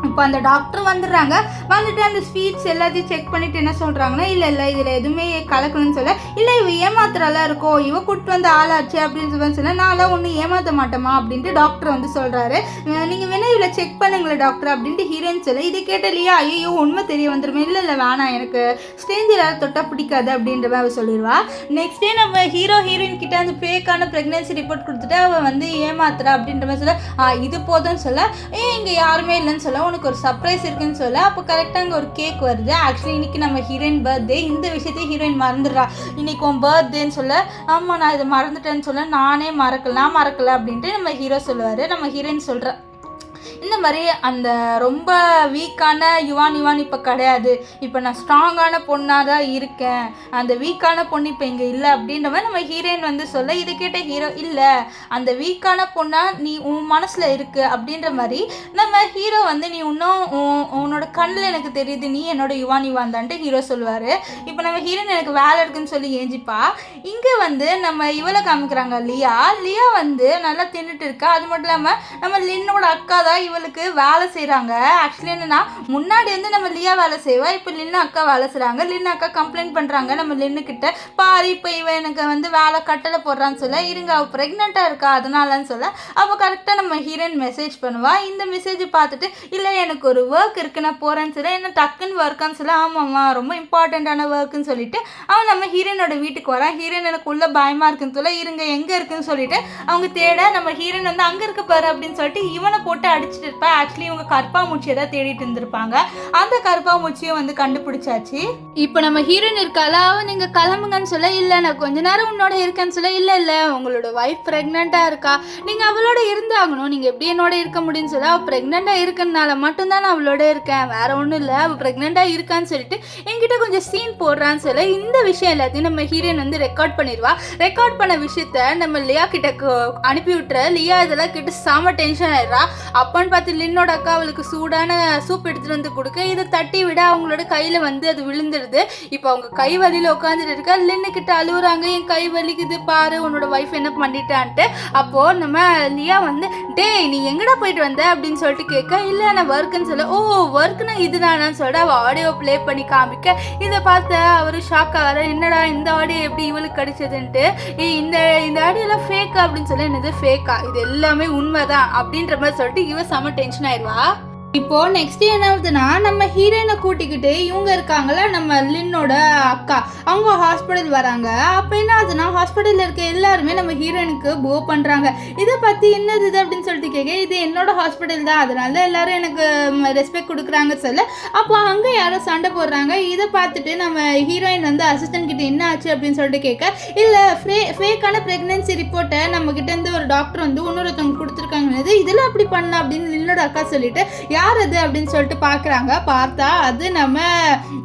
இப்போ அந்த டாக்டர் வந்துடுறாங்க. வந்துட்டு அந்த ஸ்வீட்ஸ் எல்லாத்தையும் செக் பண்ணிவிட்டு என்ன சொல்கிறாங்கன்னா, இல்லை இதில் எதுவுமே கலக்கணும்னு சொல்ல, இல்லை இவ ஏமாத்துறாலாம் இருக்கோ, இவ கூப்பிட்டு வந்து ஆளாச்சு அப்படின்னு சொல்ல, நான்லாம் ஒன்றும் ஏமாற்ற மாட்டேமா அப்படின்ட்டு டாக்டர் வந்து சொல்கிறாரு. நீங்கள் வேணா இவ்வளோ செக் பண்ணுங்களேன் டாக்டர் அப்படின்ட்டு ஹீரோயின் சொல்ல, இதை கேட்டலையா ஐயோ உண்மை தெரிய வந்துருமே, இல்லை வேணாம் எனக்கு ஸ்டேஞ்சில் யாரும் தொட்டால் பிடிக்காது அப்படின்ற மாதிரி அவள் சொல்லிடுவா. நெக்ஸ்ட் டே நம்ம ஹீரோயின் கிட்ட அந்த ஃபேக்கான ப்ரெக்னன்சி ரிப்போர்ட் கொடுத்துட்டு அவள் வந்து ஏமாத்துறா அப்படின்ற மாதிரி சொல்ல, இது போதும்னு சொல்ல, இங்கே யாருமே இல்லைன்னு சொல்ல, உனக்கு ஒரு சர்ப்ரைஸ் இருக்குன்னு சொல்ல, அப்போ கரெக்டாக அங்கே ஒரு கேக் வருது. ஆக்சுவலி இன்னைக்கு நம்ம ஹீரோயின் பர்த்டே, இந்த விஷயத்தையும் ஹீரோயின் மறந்துடுறா. இன்னைக்கு உன் பர்த்டேன்னு சொல்ல, ஆமாம் நான் இதை மறந்துட்டேன்னு சொல்ல, நான் மறக்கல அப்படின்ட்டு நம்ம ஹீரோ சொல்லுவார். நம்ம ஹீரோயின் சொல்கிற இந்த மாதிரி அந்த ரொம்ப வீக்கான யுவான் இப்போ கிடையாது, இப்போ நான் ஸ்ட்ராங்கான பொண்ணாக தான் இருக்கேன், அந்த வீக்கான பொண்ணு இப்போ இங்கே இல்லை அப்படின்ற மாதிரி நம்ம ஹீரோயின் வந்து சொல்ல, இதை கேட்ட ஹீரோ இல்லை அந்த வீக்கான பொண்ணாக நீ உன் மனசில் இருக்குது அப்படின்ற மாதிரி நம்ம ஹீரோ வந்து நீ இன்னும் உன்னோட கண்ணில் எனக்கு தெரியுது, நீ என்னோட யுவான் தான்ட்டு ஹீரோ சொல்லுவார். இப்போ நம்ம ஹீரோயின் எனக்கு வேலை இருக்குன்னு சொல்லி ஏஞ்சிப்பா. இங்கே வந்து நம்ம இவளை காமிக்கிறாங்க லியா வந்து நல்லா தின்னுட்டு இருக்கா. அது மட்டும் இல்லாமல் நம்ம லின்னோட அக்கா தான் இவளுக்கு வேலை செய்கிறாங்க. ஆக்சுவலி என்னன்னா முன்னாடி வந்து நம்ம லியா வேலை செய்வா, இப்போ லின்னு அக்கா வேலை செய்கிறாங்க. லின்னு அக்கா கம்ப்ளைண்ட் பண்ணுறாங்க நம்ம லின்னுக்கிட்ட, பாரு இப்போ இவன் எனக்கு வந்து வேலை கட்டளை போடுறான்னு சொல்ல, இருங்க அவள் ப்ரெக்னெண்ட்டாக இருக்கா அதனாலன்னு சொல்ல, அப்போ கரெக்டாக நம்ம ஹீரோயின் மெசேஜ் பண்ணுவா. இந்த மெசேஜ் பார்த்துட்டு இல்லை எனக்கு ஒரு ஒர்க் இருக்குது நான் போகிறேன்னு சொல்ல, என்ன டக்குன்னு ஒர்க்கான்னு சொல்ல, ஆமாம்மா ரொம்ப இம்பார்ட்டண்ட்டான ஒர்க்குன்னு சொல்லிட்டு அவன் நம்ம ஹீரோயினோட வீட்டுக்கு வரான். ஹீரோயின் எனக்கு உள்ள பயமாக இருக்குன்னு சொல்ல, இருங்க எங்கே இருக்குன்னு சொல்லிட்டு அவங்க தேட நம்ம ஹீரோயின் வந்து அங்கே இருக்க பாரு அப்படின்னு சொல்லிட்டு இவனை போட்டு அடிச்சுட்டு இருப்பா. ஆக்சுவலி இவங்க கற்பாமூச்சியை தான் தேடிட்டு இருந்திருப்பாங்க. அந்த கற்பாமூச்சியை வந்து கண்டுபிடிச்சாச்சு. இப்போ நம்ம ஹீரோயின் இருக்கால, அவன் நீங்கள் கிளம்புங்கன்னு சொல்ல, இல்லை நான் கொஞ்ச நேரம் உன்னோட இருக்கேன்னு சொல்ல, இல்லை உங்களோட ஒய்ஃப் ப்ரெக்னெண்ட்டாக இருக்கா, நீங்கள் அவளோட இருந்தாகணும், நீங்கள் எப்படி என்னோட இருக்க முடியும்னு சொல்ல, அவள் ப்ரெக்னெண்ட்டாக இருக்கனால மட்டும்தான் நான் அவளோட இருக்கேன், வேற ஒன்றும் இல்லை, அவள் ப்ரெக்னெண்ட்டாக இருக்கான்னு சொல்லிட்டு என்கிட்ட கொஞ்சம் சீன் போடுறான்னு சொல்ல, இந்த விஷயம் எல்லாத்தையும் நம்ம ஹீரோயின் வந்து ரெக்கார்ட் பண்ணிடுவா. ரெக்கார்ட் பண்ண விஷயத்த நம்ம லியா கிட்ட அனுப்பி விட்டுற. லியா இதெல்லாம் கிட்ட செம டென்ஷன் ஆயிடுறா. அப்போ அப்போன்னு பார்த்து லின்னோட அக்கா அவளுக்கு சூடான சூப் எடுத்துகிட்டு வந்து கொடுக்க இதை தட்டி விட அவங்களோட கையில் வந்து அது விழுந்துடுது. இப்போ அவங்க கை வலியில் உட்காந்துட்டு இருக்கா. லின்னுக்கிட்ட அழுகுறாங்க, என் கை வலிக்குது பாரு உன்னோட ஒய்ஃப் என்ன பண்ணிட்டான்ட்டு. அப்போது நம்ம லியா வந்து டேய் நீ எங்கடா போயிட்டு வந்த அப்படின்னு சொல்லிட்டு கேட்க, இல்லை நான் ஒர்க்குன்னு சொல்ல, ஓ ஒர்க்குன்னா இதுதானான்னு சொல்லிட்டு அவள் ஆடியோ ப்ளே பண்ணி காமிக்க இதை பார்த்து அவர் ஷாக் ஆகிற, என்னடா இந்த ஆடியோ எப்படி இவளுக்கு கிடைச்சதுன்ட்டு. இந்த இந்த ஆடியோலாம் ஃபேக்கா அப்படின்னு சொல்லி, என்னது ஃபேக்கா, இது எல்லாமே உண்மைதான் அப்படின்ற மாதிரி சொல்லிட்டு இவ செம டென்ஷன் ஆயிடுவா. இப்போ நெக்ஸ்ட் என்ன ஆகுதுன்னா, நம்ம ஹீரோயினை கூட்டிக்கிட்டு இவங்க இருக்காங்களா நம்ம லின்னோட அக்கா, அவங்க ஹாஸ்பிட்டல் வராங்க. அப்போ என்ன ஆகுதுன்னா ஹாஸ்பிட்டலில் இருக்க எல்லாருமே நம்ம ஹீரோயினுக்கு போ பண்ணுறாங்க. இதை பற்றி என்னது இது அப்படின்னு சொல்லிட்டு கேட்க, இது என்னோட ஹாஸ்பிட்டல் தான், அதனால தான் எல்லாரும் எனக்கு ரெஸ்பெக்ட் கொடுக்குறாங்க சொல்ல. அப்போ அங்கே யாரோ சண்டை போடுறாங்க. இதை பார்த்துட்டு நம்ம ஹீரோயின் வந்து அசிஸ்டன்ட் கிட்ட என்ன ஆச்சு அப்படின்னு சொல்லிட்டு கேட்க, இல்லை ஃபேக்கான ப்ரெக்னென்சி ரிப்போர்ட்டை நம்ம கிட்டேருந்து ஒரு டாக்டர் வந்து இன்னொருத்தவங்க கொடுத்துருக்காங்க, இதில் அப்படி பண்ணலாம் அப்படின்னு லின்னோட அக்கா சொல்லிட்டு யார் அது அப்படின்னு சொல்லிட்டு பார்க்குறாங்க. பார்த்தா அது நம்ம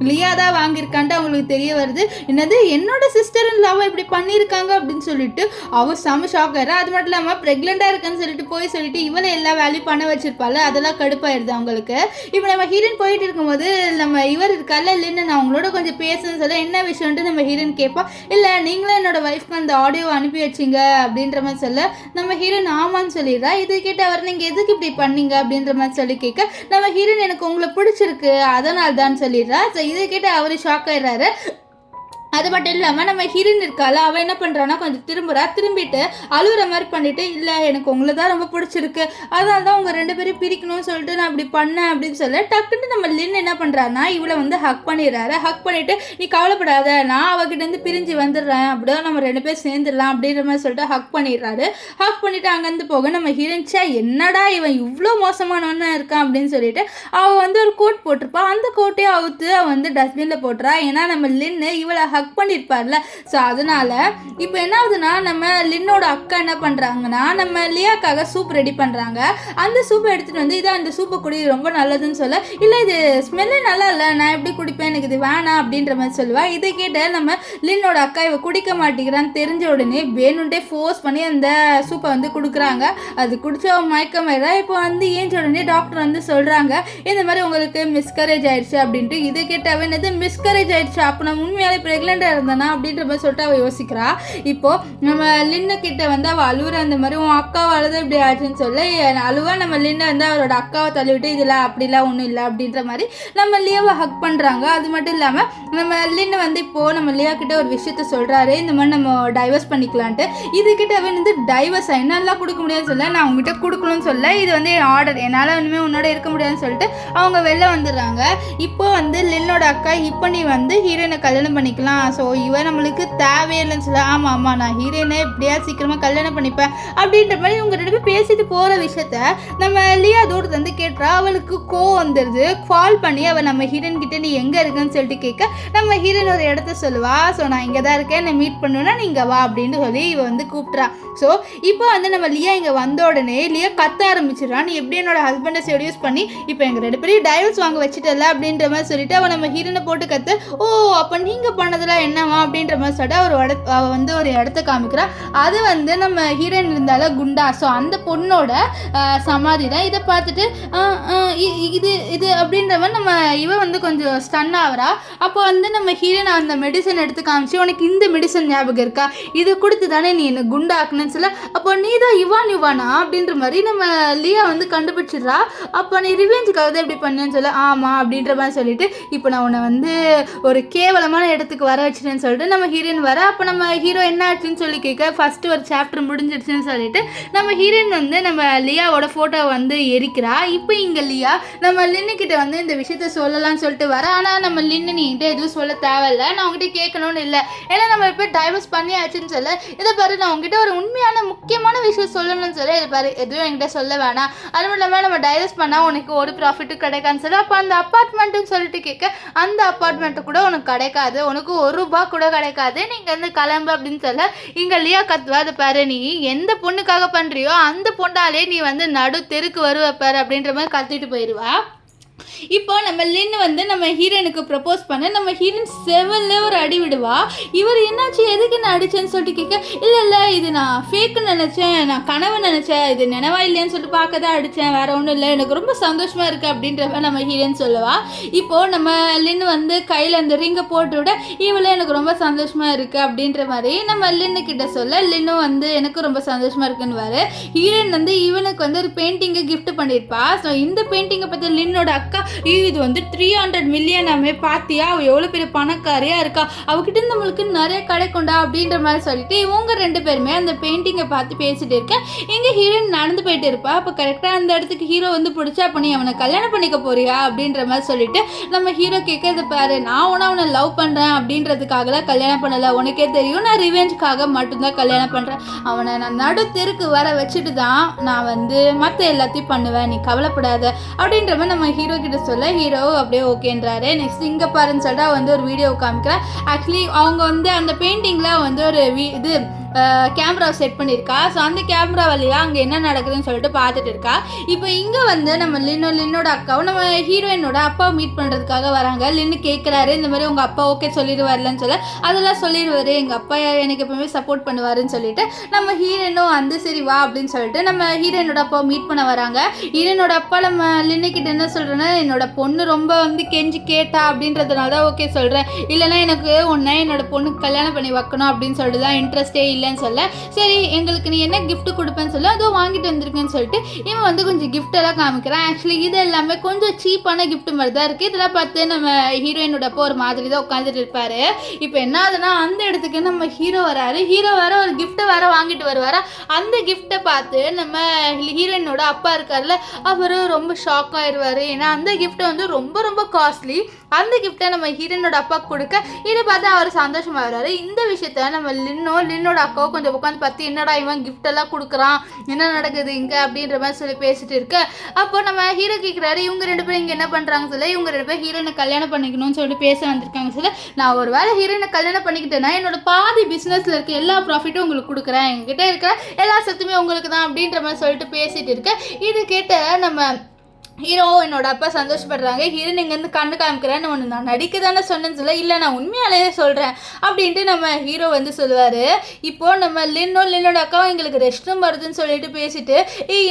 லியா தான் வாங்கியிருக்கான்ட்டு அவங்களுக்கு தெரிய வருது. என்னது என்னோட சிஸ்டர் இல்லாமல் இப்படி பண்ணியிருக்காங்க அப்படின்னு சொல்லிட்டு அவள் செம ஷாக் ஆயிடுறா. அது மட்டும் இல்லாமல் ப்ரெக்னெண்ட்டாக இருக்குன்னு சொல்லிட்டு போய் சொல்லிட்டு இவளை எல்லா வேலையும் பண்ண வச்சிருப்பாள், அதெல்லாம் கடுப்பாயிருது அவங்களுக்கு. இப்போ நம்ம ஹீரோயின் போயிட்டு இருக்கும்போது நம்ம இவர் இருக்கால இல்லைன்னு நான் அவங்களோட கொஞ்சம் பேசுன்னு சொல்ல, என்ன விஷயம்ட்டு நம்ம ஹீரோயின் கேட்பா. இல்லை நீங்களும் என்னோட ஒய்ஃப்க்கு அந்த ஆடியோ அனுப்பி வச்சிங்க அப்படின்ற மாதிரி சொல்ல, நம்ம ஹீரோயின் ஆமான்னு சொல்லிடுறா. இது கேட்டு அவர் நீங்கள் எதுக்கு இப்படி பண்ணீங்க அப்படின்ற மாதிரி சொல்லி கேட்க, நம்ம ஹீரோயின் எனக்கு உங்களை பிடிச்சிருக்கு அதனால தான் சொல்லிடுறா. ஸோ இதை கேட்டு அவர் ஷாக் ஆயிடுறாரு. அது மட்டும் இல்லாமல் நம்ம ஹீரோயின் இருக்கால, அவள் என்ன பண்ணுறான்னா கொஞ்சம் திரும்பிட்டு அழுகிற மாதிரி பண்ணிவிட்டு, இல்லை எனக்கு உங்களை தான் ரொம்ப பிடிச்சிருக்கு அதனால தான் உங்கள் ரெண்டு பேரும் பிரிக்கணும்னு சொல்லிட்டு நான் அப்படி பண்ணேன் அப்படின்னு சொல்ல, டக்குன்னு நம்ம லின் என்ன பண்ணுறான்னா இவளை வந்து ஹக் பண்ணிடுறாரு. ஹக் பண்ணிவிட்டு நீ கவலைப்படாத நான் அவகிட்டேருந்து பிரிஞ்சு வந்துடுறேன், அப்படிதான் நம்ம ரெண்டு பேரும் சேர்ந்துடலாம் அப்படின்ற மாதிரி சொல்லிட்டு ஹக் பண்ணிடுறாரு. ஹக் பண்ணிவிட்டு அங்கேருந்து போக நம்ம ஹீரோயின் என்னடா இவன் இவ்வளோ மோசமானவனா இருக்கான் அப்படின்னு சொல்லிட்டு அவள் வந்து ஒரு கோட் போட்டிருப்பாள். அந்த கோட்டையும் அவுத்து அவள் வந்து டஸ்ட்பினில் போட்டுறா. ஏன்னா நம்ம லின்னு இவளை ஹக் பண்ணியிருப்பார்ல. ஸோ அதனால இப்போ என்ன ஆகுதுன்னா நம்ம லின்னோட அக்கா என்ன பண்ணுறாங்கன்னா நம்ம லியாக்காக சூப் ரெடி பண்ணுறாங்க. அந்த சூப்பை எடுத்துகிட்டு வந்து இதான் இந்த சூப்பை குடி ரொம்ப நல்லதுன்னு சொல்ல, இல்லை இது ஸ்மெல்லே நல்லா இல்லை நான் எப்படி குடிப்பேன் எனக்கு இது வேணாம் அப்படின்ற மாதிரி சொல்லுவாள். இதை கேட்ட நம்ம லின்னோட அக்கா இவ குடிக்க மாட்டேங்கிறான்னு தெரிஞ்ச உடனே வேணுன்ட்டே ஃபோர்ஸ் பண்ணி அந்த சூப்பை வந்து கொடுக்குறாங்க. அது குடிச்ச மயக்கமாயிடா. இப்போ வந்து ஏஞ்ச உடனே டாக்டர் வந்து சொல்கிறாங்க இந்த மாதிரி உங்களுக்கு மிஸ்கரேஜ் ஆயிடுச்சு அப்படின்ட்டு. இதை கேட்டாவே என்னது மிஸ்கரேஜ் ஆயிடுச்சு, அப்போ நான் உண்மையாலே ப்ரெக்னெண்ட்டாக இருந்தேனா அப்படின்ற மாதிரி சொல்லிட்டு அவள் யோசிக்கிறா. இப்போ நம்ம லின்னு கிட்ட வந்து அவள் அழுவுற அந்த மாதிரி உன் அக்காவை அழுத இப்படி ஆச்சுன்னு சொல்ல அழுவா. நம்ம லின்னை வந்து அவரோட அக்காவை தள்ளிவிட்டு இதில் அப்படிலாம் ஒன்றும் இல்லை அப்படின்ற மாதிரி நம்ம லியாவை ஹக் பண்ணுறாங்க. அது மட்டும் இல்லாமல் நம்ம லின்னு வந்து இப்போது நம்ம லியா கிட்ட ஒரு விஷயத்த சொல்கிறாரு, இந்த மாதிரி நம்ம டைவர்ஸ் பண்ணிக்கலான்ட்டு. இதுக்கிட்ட அவன் வந்து டைவர்ஸ் என்னெல்லாம் கொடுக்க முடியாதுன்னு சொல்ல, நான் அவங்ககிட்ட கொடுக்கணும்னு சொல்ல, இது வந்து என் ஆர்டர் என்னால் இனிமேல் உன்னோட இருக்க முடியாதுன்னு சொல்லிட்டு அவங்க வெளில வந்துடுறாங்க. இப்போ வந்து லின்னோட அக்கா இப்போ நீ வந்து ஹீரோயினை கல்யாணம் பண்ணிக்கலாம், ஸோ இவன் நம்மளுக்கு தேவையில்லைன்னு சொல்ல, ஆமாம் நான் ஹீரோயினை எப்படியா சீக்கிரமாக கல்யாணம் பண்ணிப்பேன் அப்படின்ற மாதிரி இவங்க ரெண்டு பேர் பேசிட்டு போகிற விஷயத்த நம்ம லியா தூரத்து வந்து கேட்டுறா. அவளுக்கு கோவம் வந்துடுது. கால் பண்ணி அவள் நம்ம ஹீரோயின் கிட்டே நீ எங்கே இருக்குன்னு சொல்லிட்டு கேட்க, நம்ம ஹீரோயின் ஒரு இடத்த சொல்லுவா. ஸோ நான் இங்கே தான் இருக்கேன், என்னை மீட் பண்ணுவேன்னா நீங்கள் வா அப்படின்னு சொல்லி இவ வந்து கூப்பிட்றா. ஸோ இப்போ வந்து நம்ம லியா இங்கே வந்த உடனே லியா கத்த ஆரம்பிச்சிடறான், நீ எப்படி என்னோட ஹஸ்பண்டை செடியூஸ் பண்ணி இப்போ எங்கள் ரெண்டு பேரும் டைவர்ஸ் வாங்க வச்சுட்டல அப்படின்ற மாதிரி சொல்லிட்டு அவள் நம்ம ஹீரோனை போட்டு கத்து, ஓ அப்போ நீங்கள் பண்ணதெல்லாம் என்னவா அப்படின்ற மாதிரி சொல்லிட்டு அவள் வந்து ஒரு இடத்த காமிக்கிறா. அது வந்து நம்ம ஹீரோயின் இருந்தால குண்டா, ஸோ அந்த பொண்ணோட சமாதி தான். இதை பார்த்துட்டு இது இது அப்படின்ற மாதிரி நம்ம இவன் வந்து கொஞ்சம் ஸ்டன் ஆகிறா. அப்போ வந்து நம்ம ஹீரோயின் அந்த மெடிசன் எடுத்து காமிச்சு, உனக்கு இந்த மெடிசன் ஞாபகம் இருக்கா, இது கொடுத்து தானே நீ என்ன குண்டாக்குன்னு சொல்ல, அப்போ நீ தான் இவானா அப்படின்ற மாதிரி நம்ம லியா வந்து கண்டுபிடிச்சிடுறா. அப்போ நீ ரிவெஞ்சுக்காக தான் எப்படி பண்ணேன்னு சொல்ல, ஆமாம் அப்படின்ற மாதிரி சொல்லிட்டு இப்போ நான் உன்னை வந்து ஒரு கேவலமான இடத்துக்கு வர வச்சுட்டேன்னு சொல்லிட்டு நம்ம ஹீரோயின் வர. அப்போ நம்ம ஹீரோ என்ன ஆச்சுன்னு சொல்லி கேட்க, ஃபஸ்ட்டு ஒரு சாப்டர் முடிஞ்சிடுச்சுன்னு சொல்லிட்டு நம்ம ஹீரோயின் வந்து நம்ம லியாவோட ஃபோட்டோ வந்து எரிக்கிறா. இப்போ இங்கே லியா நம்ம லின்னுக்கிட்ட வந்து இந்த விஷயத்த சொல்லலாம்னு சொல்லிட்டு வர. ஆனால் நம்ம லின்னு நீங்கிட்ட எதுவும் சொல்ல தேவையில்லை, நான் உங்ககிட்ட கேட்கணும்னு இல்லை, ஏன்னா நம்ம இப்போ டைவர்ஸ் பண்ணியாச்சுன்னு சொல்ல, இதை பாரு நான் உங்ககிட்ட ஒரு உண்மையான முக்கியமான விஷயம் சொல்லணும்னு சொல்ல, இதை பாரு எதுவும் என்கிட்ட சொல்ல வேணாம், அதுவும் இல்லாமல் நம்ம டைவர்ஸ் பண்ணால் உனக்கு ஒரு ப்ராஃபிட்டும் கிடைக்காதுன்னு சொல்ல. அப்போ அந்த அப்பார்ட்மெண்ட்டுன்னு சொல்லிட்டு கேட்க, அந்த அப்பார்ட்மெண்ட்டு கூட உனக்கு கிடைக்காது, உனக்கு ₹1 கூட கிடைக்காது, நீங்கள் வந்து கிளம்பு அப்படின்னு சொல்ல. இங்கே லியா கத்துவா, அதை பாரு நீ எந்த பொண்ணுக்காக பண்ணுறியோ அந்த பொண்ணாலே நீ வந்து நடு தெருக்கு வருவ பாரு அப்படின்ற மாதிரி கத்திட்டு போயிடுவா. இப்போ நம்ம லின் வந்து நம்ம ஹீரோனுக்கு ப்ரப்போஸ் பண்ண நம்ம ஹீரோயின் செவன்ல ஒரு அடி விடுவா. இவர் என்னாச்சு எதுக்கு நான் அடிச்சேன்னு சொல்லிட்டு கேட்க, இல்லை இது நான் ஃபேக்குன்னு நினச்சேன், நான் கனவு நினச்சேன், இது நினைவா இல்லையான்னு சொல்லிட்டு பார்க்க தான் அடித்தேன், வேற ஒன்றும் இல்லை, எனக்கு ரொம்ப சந்தோஷமா இருக்குது அப்படின்ற மாதிரி நம்ம ஹீரோயின் சொல்லுவா. இப்போது நம்ம லின் வந்து கையில் அந்த ரிங்கை போட்டு விட இவளே எனக்கு ரொம்ப சந்தோஷமா இருக்குது அப்படின்ற மாதிரி நம்ம லின்னு கிட்ட சொல்ல லின்னும் வந்து எனக்கு ரொம்ப சந்தோஷமா இருக்குன்னு ஹீரோயின் வந்து இவனுக்கு வந்து ஒரு பெயிண்டிங்கை கிஃப்ட் பண்ணியிருப்பா. ஸோ இந்த பெயிண்டிங்கை பற்றி லின்னோட அக்கா, இது வந்து 300 மில்லியன் பார்த்தியா, அவள் எவ்வளோ பெரிய பணக்காரியாக இருக்கா, அவகிட்ட நம்மளுக்கு நிறைய கிடைக்கும்டா அப்படின்ற மாதிரி சொல்லிட்டு இவங்க 2 பேருமே அந்த பெயிண்டிங்கை பார்த்து பேசிட்டு இருக்க. இங்கே ஹீரோயின் நடந்து போயிட்டு இருப்பா. அப்போ கரெக்டாக அந்த இடத்துக்கு ஹீரோ வந்து பிடிச்சா, அப்போ நீ அவனை கல்யாணம் பண்ணிக்க போறியா அப்படின்ற மாதிரி சொல்லிட்டு நம்ம ஹீரோ கேட்கறது பாரு, நான் அவனை லவ் பண்ணுறேன் அப்படின்றதுக்காகலாம் கல்யாணம் பண்ணலை, உனக்கே தெரியும் நான் ரிவெஞ்சுக்காக மட்டும்தான் கல்யாணம் பண்ணுறேன், அவனை நான் நடு தெருக்கு வர வச்சுட்டு தான் நான் வந்து மற்ற எல்லாத்தையும் பண்ணுவேன், நீ கவலைப்படாத அப்படின்ற மாதிரி நம்ம ஹீரோ கிட்ட சொல்ல ஹீரோ அப்படியே ஓகேன்றாரு. நெக்ஸ்ட் இங்கே பாருன்னு சொல்லிட்டு வந்து ஒரு வீடியோ காமிக்கிறேன். ஆக்சுவலி அவங்க வந்து அந்த பெயிண்டிங்கில் வந்து ஒரு இது கேமராவை செட் பண்ணியிருக்கா. ஸோ அந்த கேமரா வழியாக அங்கே என்ன நடக்குதுன்னு சொல்லிட்டு பார்த்துட்டு இருக்கா. இப்போ இங்கே வந்து நம்ம லின்னோட அக்காவும் நம்ம ஹீரோயினோட அப்பாவை மீட் பண்ணுறதுக்காக வராங்க. லின்னு கேட்குறாரு, இந்த மாதிரி உங்கள் அப்பா ஓகே சொல்லிடுவார்லன்னு சொல்ல, அதெல்லாம் சொல்லிடுவார், எங்கள் அப்பா எனக்கு எப்பவுமே சப்போர்ட் பண்ணுவாருன்னு சொல்லிட்டு நம்ம ஹீரோயினும் வந்து சரி வா அப்படின்னு சொல்லிட்டு நம்ம ஹீரோயினோட அப்பாவை மீட் பண்ண வராங்க. ஹீரோயினோட அப்பா நம்ம லின்னுக்கிட்ட என்ன சொல்கிறேன்னா, என்னோட பொண்ணு ரொம்ப வந்து கெஞ்சி கேட்டா அப்படின்றதுனால தான் ஓகே சொல்கிறேன், இல்லைனா எனக்கு உன்னை என்னோட பொண்ணுக்கு கல்யாணம் பண்ணி வைக்கணும் அப்படின்னு சொல்லிட்டு தான் இன்ட்ரெஸ்டே இல்லைன்னு சொல்ல, சரி எங்களுக்கு நீ என்ன கிஃப்ட் கொடுப்பேன்னு சொல்ல, அதுவும் வாங்கிட்டு வந்திருக்கேன்னு சொல்லிட்டு இவன் வந்து கொஞ்சம் கிஃப்ட் எல்லாம் காமிக்கிறான். ஆக்சுவலி இது எல்லாமே கொஞ்சம் சீப்பான கிஃப்ட் மாதிரி தான் இருக்குது. இதெல்லாம் பார்த்து நம்ம ஹீரோயினோட அப்போ ஒரு மாதிரி தான் உட்காந்துட்டு இருப்பாரு. இப்போ என்ன ஆகுதுன்னா, அந்த இடத்துக்கு நம்ம ஹீரோ வராரு. ஹீரோ வர ஒரு கிஃப்ட்டை வேற வாங்கிட்டு வருவாரா. அந்த கிஃப்ட்டை பார்த்து நம்ம ஹீரோயினோட அப்பா இருக்கார்ல, அவரு ரொம்ப ஷாக் ஆயிடுவாரு. ஏன்னா அந்த கிஃப்ட்டை வந்து ரொம்ப ரொம்ப காஸ்ட்லி. அந்த கிஃப்ட்டை நம்ம ஹீரோயினோட அப்பாவுக்கு கொடுக்க இதை பார்த்து அவர் சந்தோஷமா வர்றாரு. இந்த விஷயத்த நம்ம லின்னோட அக்காவை கொஞ்சம் உட்காந்து பார்த்து, என்னடா இவன் கிஃப்ட் எல்லாம் கொடுக்குறான், என்ன நடக்குது இங்கே அப்படின்ற மாதிரி சொல்லி பேசிட்டு இருக்க. அப்போ நம்ம ஹீரோ கேட்குறாரு, இவங்க 2 பேரும் இங்கே என்ன பண்ணுறாங்க சொல்ல, இவங்க 2 பேரும் ஹீரோயினை கல்யாணம் பண்ணிக்கணும்னு சொல்லிட்டு பேச வந்திருக்காங்க சொல்ல, நான் ஒரு வேளை ஹீரோயினை கல்யாணம் பண்ணிக்கிட்டேன்னா என்னோட பாதி பிஸ்னஸில் இருக்க எல்லா ப்ராஃபிட்டும் உங்களுக்கு கொடுக்குறேன், என்கிட்ட இருக்கிற எல்லா சத்துமே உங்களுக்கு தான் அப்படின்ற மாதிரி சொல்லிட்டு பேசிட்டு இருக்க. இது கேட்ட நம்ம ஹீரோ என்னோட அப்பா சந்தோஷப்படுறாங்க. ஹீரோ இங்கேருந்து கண்ணு காமிக்கிறேன், நான் நடிக்க தானே சொன்னேன்னு சொல்ல, இல்லை நான் உண்மையாலேயே சொல்கிறேன் அப்படின்ட்டு நம்ம ஹீரோ வந்து சொல்லுவார். இப்போது நம்ம லின்னோட அக்காவும் எங்களுக்கு ரெஸ்ட் ரூம் வருதுன்னு சொல்லிட்டு பேசிட்டு,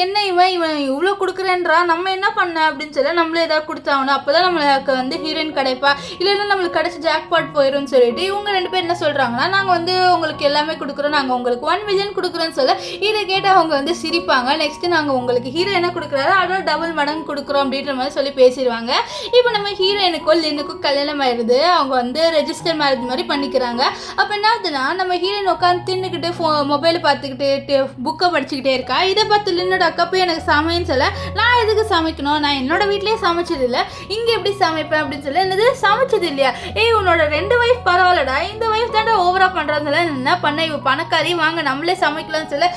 என்ன இவன் இவ்வளோ கொடுக்குறேன்றான், நம்ம என்ன பண்ண அப்படின்னு சொல்ல, நம்மளே ஏதாவது கொடுத்தாகணும், அப்போ தான் நம்மளுக்கு வந்து ஹீரோயின் கிடைப்பா, இல்லைன்னா நம்மளுக்கு கிடச்சி ஜாக்பாட் போயிடும்னு சொல்லிட்டு இவங்க 2 பேர் என்ன சொல்கிறாங்கன்னா, நாங்கள் வந்து உங்களுக்கு எல்லாமே கொடுக்குறோம், நாங்கள் உங்களுக்கு 1 மில்லியன் கொடுக்குறோன்னு சொல்ல, இதை கேட்டு அவங்க வந்து சிரிப்பாங்க. நெக்ஸ்ட்டு நாங்கள் உங்களுக்கு ஹீரோ என்ன கொடுக்குறாரு அதோட டபுள் மடங்கு கொடுக்குறோம் அப்படின்ற மாதிரி சொல்லி பேசிடுவாங்க. இப்போ நம்ம ஹீரோயினுக்கும் லின்னுக்கும் கல்யாணம் ஆயிடுது. அவங்க வந்து ரெஜிஸ்டர் மேரேஜ் மாதிரி பண்ணிக்கிறாங்க. அப்போ என்ன ஆகுதுன்னா, நம்ம ஹீரோயின் உட்காந்து தின்னுக்கிட்டு மொபைல் பார்த்துக்கிட்டு புக்கை படிச்சுக்கிட்டே இருக்கா. இதை பார்த்து லின்னோட அக்கா போய் எனக்கு சமையன்னு சொல்ல, நான் எதுக்கு சமைக்கணும், நான் என்னோட வீட்லேயே சமைச்சது இல்லை, இங்கே எப்படி சமைப்பேன் அப்படின்னு சொல்ல, என்னது சமைச்சது இல்லையா, உன்னோட 2 வைஃப் பரவாயில்லடா, இந்த வைஃப் தாண்டா ஓவரா பண்ணுறான்னு சொல்ல, என்ன பண்ண இவ பணக்காரி, வாங்க நம்மளே சமைக்கலாம்னு சொல்ல,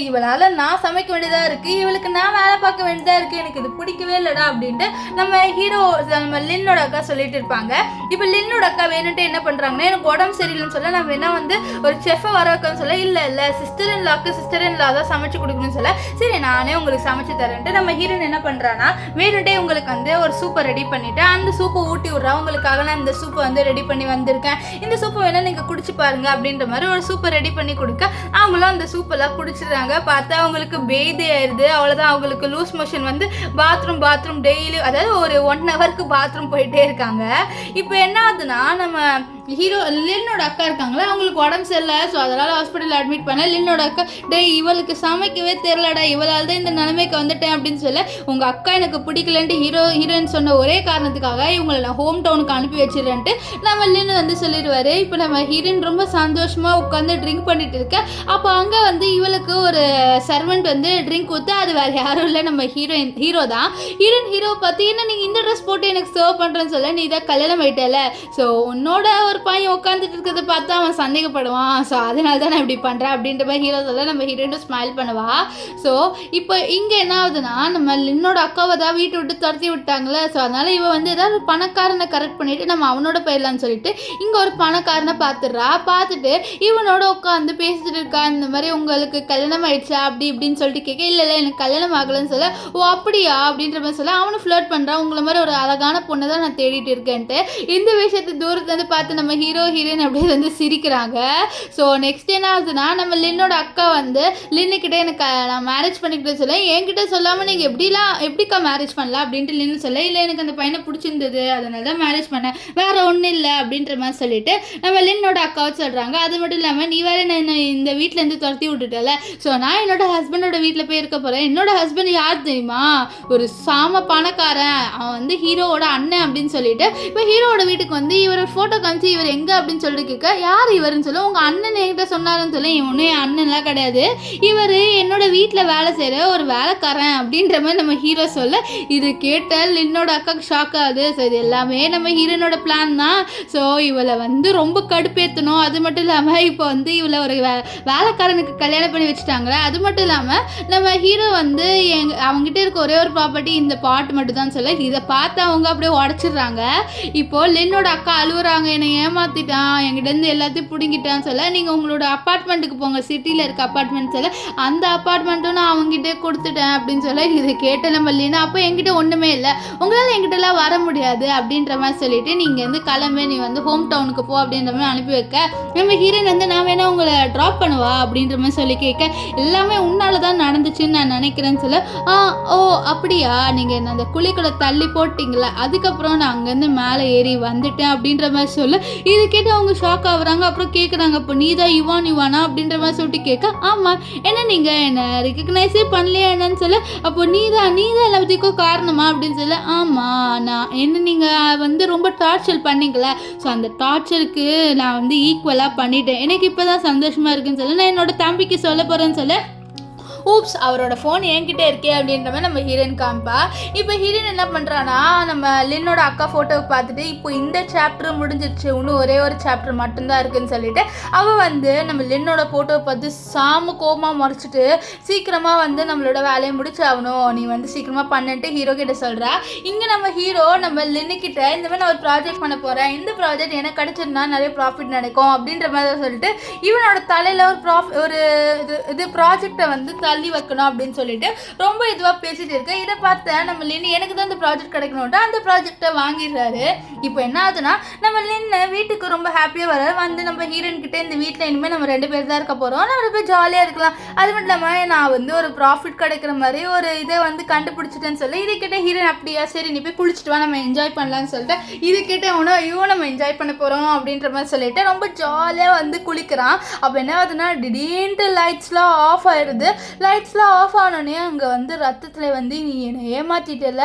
இவளால் நான் சமைக்க வேண்டியதாக இருக்குது, இவளுக்கு நான் வேலை பார்க்க வேண்டியதாக இருக்குது, எனக்கு இது பிடிக்கவே இல்லடா அப்படின்ட்டு நம்ம ஹீரோ நம்ம லின்னோட அக்கா சொல்லிட்டு இருப்பாங்க. இப்போ லின்னோட அக்கா வேணுன்ட்டு என்ன பண்றாங்கன்னா, எனக்கு உடம்பு சரியில்லைன்னு சொல்ல, நான் வேணா வந்து ஒரு செஃப்பை வர வைக்கன்னு சொல்ல, இல்லை சிஸ்டர் இன் லா தான் சமைச்சு கொடுக்கணும்னு சொல்ல, சரி நானே உங்களுக்கு சமைச்சு தரேன்ட்டு நம்ம ஹீரோயின் என்ன பண்றான்னா, வேணுட்டே உங்களுக்கு வந்து ஒரு சூப்பை ரெடி பண்ணிட்டு அந்த சூப்பை ஊட்டி விட்றா, உங்களுக்காக நான் இந்த சூப்பை வந்து ரெடி பண்ணி வந்திருக்கேன், இந்த சூப்பை வேணா நீங்க குடிச்சு பாருங்க அப்படின்ற மாதிரி ஒரு சூப்பை ரெடி பண்ணி கொடுக்க, அவங்களும் அந்த சூப்பெல்லாம் குடிச்சிடுறாங்க. பார்த்தா அவங்களுக்கு பேதி ஆயிடுது. அவ்வளோதான், அவங்களுக்கு லூஸ் மோஷன் வந்து பாத்ரூம் டெய்லி, அதாவது ஒரு 1 ஹவருக்கு பாத்ரூம் போயிட்டே இருக்காங்க. இப்போ என்ன ஆகுதுன்னா, நம்ம ஹீரோ லின்னோட அக்கா இருக்காங்களா, அவங்களுக்கு உடம்பு சரியில்லை. ஸோ அதனால் ஹாஸ்பிட்டலில் அட்மிட் பண்ண. லின்னோட அக்கா, இவளுக்கு சமைக்கவே தெரிலடா, இவளால் தான் இந்த நிலைமைக்கு வந்துட்டேன் அப்படின்னு சொல்ல, உங்கள் அக்கா எனக்கு பிடிக்கலன்ட்டு ஹீரோயின் சொன்ன ஒரே காரணத்துக்காக இவங்களை நான் ஹோம் டவுனுக்கு அனுப்பி வச்சிடறேன்ட்டு நம்ம லின்னு வந்து சொல்லிடுவார். இப்போ நம்ம ஹீரோயின் ரொம்ப சந்தோஷமாக உட்காந்து ட்ரிங்க் பண்ணிட்டு இருக்க. அப்போ அங்கே வந்து இவளுக்கு ஒரு சர்வெண்ட் வந்து ட்ரிங்க் ஊற்று, அது வேறு யாரும் இல்லை, நம்ம ஹீரோ தான். ஹீரோ பார்த்து, என்ன நீங்கள் இந்த ட்ரெஸ் போட்டு எனக்கு சர்வ் பண்ணுறேன்னு சொல்ல, நீ இதை கல்யாணம் ஆயிட்டல, ஸோ உன்னோட ஒரு ஒரு பையன் உட்காந்துட்டு இருக்கிறத பார்த்து அவன் சந்தேகப்படுவான். ஸோ அதனால தான் நான் இப்படி பண்ணுறேன் அப்படின்ற மாதிரி ஹீரோ சொல்ல நம்ம ஹீரோயினும் ஸ்மைல் பண்ணுவா. ஸோ இப்போ இங்கே என்ன ஆகுதுன்னா, நம்ம லின்னோட அக்காவை தான் வீட்டை விட்டு துரத்தி விட்டாங்களே. ஸோ அதனால் இவன் வந்து ஏதாவது ஒரு பணக்காரனை கரெக்ட் பண்ணிவிட்டு நம்ம அவனோட போயிடலான்னு சொல்லிட்டு இங்கே ஒரு பணக்காரனை பார்த்துடுறா. பார்த்துட்டு இவனோட உட்காந்து பேசிட்டு இருக்கா. இந்த மாதிரி உங்களுக்கு கல்யாணம் ஆயிடுச்சா அப்படி இப்படின்னு சொல்லிட்டு கேட்க, இல்லை எனக்கு கல்யாணம் ஆகலைன்னு சொல்ல, ஓ அப்படியா அப்படின்ற மாதிரி சொல்ல அவனு ஃப்ளர்ட் பண்ணுறான். உங்களை மாதிரி ஒரு அழகான பொண்ணை தான் நான் தேடிட்டு இருக்கேன்ட்டு. இந்த விஷயத்தை தூரத்துலேருந்து பார்த்து நம்ம ஹீரோ ஹீரோயின் அப்படியே வந்து சிரிக்கிறாங்க. ஸோ நெக்ஸ்ட் என்ன ஆகுதுன்னா, நம்ம லின்னோட அக்கா வந்து லின்னுக்கிட்ட எனக்கு நான் மேரேஜ் பண்ணிக்கிட்ட சொல்ல, என்கிட்ட சொல்லாமல் நீங்கள் எப்படிக்கா மேரேஜ் பண்ணலாம் அப்படின்ட்டு லின்னு சொல்ல, இல்லை எனக்கு அந்த பையனை பிடிச்சிருந்தது அதனால தான் மேரேஜ் பண்ணேன், வேறு ஒன்றும் இல்லை அப்படின்ற மாதிரி சொல்லிட்டு நம்ம லின்னோட அக்காவை சொல்கிறாங்க. அது மட்டும் இல்லாமல் நீ வேறு நான் இந்த வீட்டிலேருந்து துரத்தி விட்டுட்டல, ஸோ நான் என்னோட ஹஸ்பண்டோட வீட்டில் போய் இருக்க போகிறேன். என்னோட ஹஸ்பண்ட் யார் தெரியுமா, ஒரு சாம பணக்காரன், அவன் வந்து ஹீரோவோட அண்ணன் அப்படின்னு சொல்லிட்டு இப்போ ஹீரோவோட வீட்டுக்கு வந்து இவர் ஃபோட்டோ காமிச்சு இவர் எங்கே அப்படின்னு சொல்லிட்டு கேட்க, யார் இவருன்னு சொல்ல, உங்கள் அண்ணன் என்கிட்ட சொன்னாருன்னு சொல்ல, இவனே அண்ணன்லாம் கிடையாது, இவர் என்னோட வீட்டில் வேலை செய்கிற ஒரு வேலைக்காரன் அப்படின்ற மாதிரி நம்ம ஹீரோ சொல்ல, இது கேட்ட லின்னோட அக்காவுக்கு ஷாக் ஆகுது. ஸோ இது எல்லாமே நம்ம ஹீரோனோட பிளான் தான். ஸோ இவளை வந்து ரொம்ப கடுப்பேற்றணும். அது மட்டும் இல்லாமல் இப்போ வந்து இவளை ஒரு வேலைக்காரனுக்கு கல்யாணம் பண்ணி வச்சுட்டாங்களே. அது மட்டும் இல்லாமல் நம்ம ஹீரோ வந்து அவங்ககிட்ட இருக்க ஒரே ஒரு ப்ராப்பர்ட்டி இந்த பாட் மட்டும் தான் சொல்ல, இதை பார்த்து அவங்க அப்படியே உடச்சிடுறாங்க. இப்போது லின்னோட அக்கா அழுகுறாங்க, என்னை ஏமாற்றிட்டான், என்கிட்டேருந்து எல்லாத்தையும் பிடுங்கிட்டான்னு சொல்ல, நீங்கள் உங்களோட அப்பார்ட்மெண்ட்டுக்கு போங்க, சிட்டியில் இருக்க அப்பார்ட்மெண்ட் சொல்ல, அந்த அப்பார்ட்மெண்ட்டும் நான் அவங்ககிட்டே கொடுத்துட்டேன் அப்படின்னு சொல்ல, இது கேட்ட நம்ம லின்னா, அப்போ என்கிட்ட ஒன்றுமே இல்லை, உங்களால் என்கிட்டலாம் வர முடியாது அப்படின்ற மாதிரி சொல்லிட்டு நீங்கள் வந்து கிளம்பு, நீ வந்து ஹோம் டவுனுக்கு போ அப்படின்ற மாதிரி அனுப்பி வைக்க, நம்ம ஹீரோயின் வந்து நான் வேணா உங்களை ட்ராப் பண்ணுவா அப்படின்ற மாதிரி சொல்லி கேட்க, எல்லாமே உன்னால தான் நடந்துச்சுன்னு நான் நினைக்கிறேன்னு சொல்ல, ஓ அப்படியா, நீங்கள் என்ன அந்த குழிக்குள்ள தள்ளி போட்டிங்களா, அதுக்கப்புறம் நான் அங்கேருந்து மேலே ஏறி வந்துட்டேன் அப்படின்ற மாதிரி சொல்ல, இது கேட்டு அவங்க ஷாக் ஆகுறாங்க. அப்புறம் கேட்குறாங்க, அப்போ நீ தான் இவானா அப்படின்ற மாதிரி சொல்லிட்டு கேட்க, ஆமாம் என்ன நீங்கள் என்ன ரெக்கக்னைஸே பண்ணலையா என்னன்னு சொல்ல, அப்போ நீ தான் எல்லாத்துக்கும் காரணமா அப்படின்னு சொல்ல, ஆமாம் நான் என்ன நீங்கள் வந்து ரொம்ப டார்ச்சர் பண்ணிங்களே, ஸோ அந்த டார்ச்சருக்கு நான் வந்து ஈக்குவலாக பண்ணிட்டேன், எனக்கு இப்போ தான் சந்தோஷமாக இருக்குன்னு சொல்ல, நான் என்னோட தம்பிக்கு சொல்ல போகிறேன்னு சொல்ல, ஊப்ஸ் அவரோட ஃபோன் என்கிட்ட இருக்கே அப்படின்ற மாதிரி நம்ம ஹீரோயின் காமிப்பா. இப்போ ஹீரோயின் என்ன பண்ணுறான்னா, நம்ம லின்னோட அக்கா ஃபோட்டோவை பார்த்துட்டு இப்போ இந்த சாப்டர் முடிஞ்சிருச்சு, இன்னும் ஒரே ஒரு சாப்டர் மட்டும்தான் இருக்குன்னு சொல்லிட்டு அவள் வந்து நம்ம லின்னோட ஃபோட்டோவை பார்த்து சாம கோபமாக மறைச்சிட்டு சீக்கிரமாக வந்து நம்மளோட வேலையை முடிச்சாகணும், நீ வந்து சீக்கிரமாக பண்ணிட்டு ஹீரோ கிட்ட சொல்கிறா. இங்கே நம்ம ஹீரோ நம்ம லின்னுக்கிட்ட இந்த மாதிரி நான் ஒரு ப்ராஜெக்ட் பண்ண போகிறேன், இந்த ப்ராஜெக்ட் எனக்கு கிடச்சிருந்தா நிறைய ப்ராஃபிட் நினைக்கும் அப்படின்ற மாதிரி சொல்லிட்டு இவனோட தலையில் ஒரு இது ப்ராஜெக்டை வந்து தள்ளி வைக்கணும் அப்படின்னு சொல்லிட்டு ரொம்ப இதுவாக பேசிட்டு இருக்க. இதை பார்த்தேன் நம்ம லின்னு, எனக்கு தான் இந்த ப்ராஜெக்ட் கிடைக்கணும்ட்டு அந்த ப்ராஜெக்டை வாங்கிடுறாரு. இப்போ என்ன ஆகுதுன்னா, நம்ம லின்னு வீட்டுக்கு ரொம்ப ஹாப்பியாக வர வந்து நம்ம ஹீரோயின் கிட்டே இந்த வீட்டில் இனிமேல் நம்ம 2 பேர் தான் இருக்க போகிறோம், நம்ம போய் ஜாலியாக இருக்கலாம், அது மட்டும் இல்லாமல் நான் வந்து ஒரு ப்ராஃபிட் கிடைக்கிற மாதிரி ஒரு இதை வந்து கண்டுபிடிச்சிட்டேன்னு சொல்லி, இது கிட்டே ஹீரோயின் அப்படியா சரி நீ போய் குளிச்சுட்டு வா நம்ம என்ஜாய் பண்ணலான்னு சொல்லிட்டு, இது கிட்டே ஐயோ நம்ம என்ஜாய் பண்ண போகிறோம் அப்படின்ற மாதிரி சொல்லிட்டு ரொம்ப ஜாலியாக வந்து குளிக்கிறான். அப்போ என்ன ஆகுதுன்னா, திடீர்னு லைட்ஸ்லாம் ஆஃப் ஆயிடுது. லைட்ஸ்லாம் ஆஃப் ஆனோடனே அங்கே வந்து ரத்தத்தில் வந்து நீ என்னை ஏமாற்றிட்டல,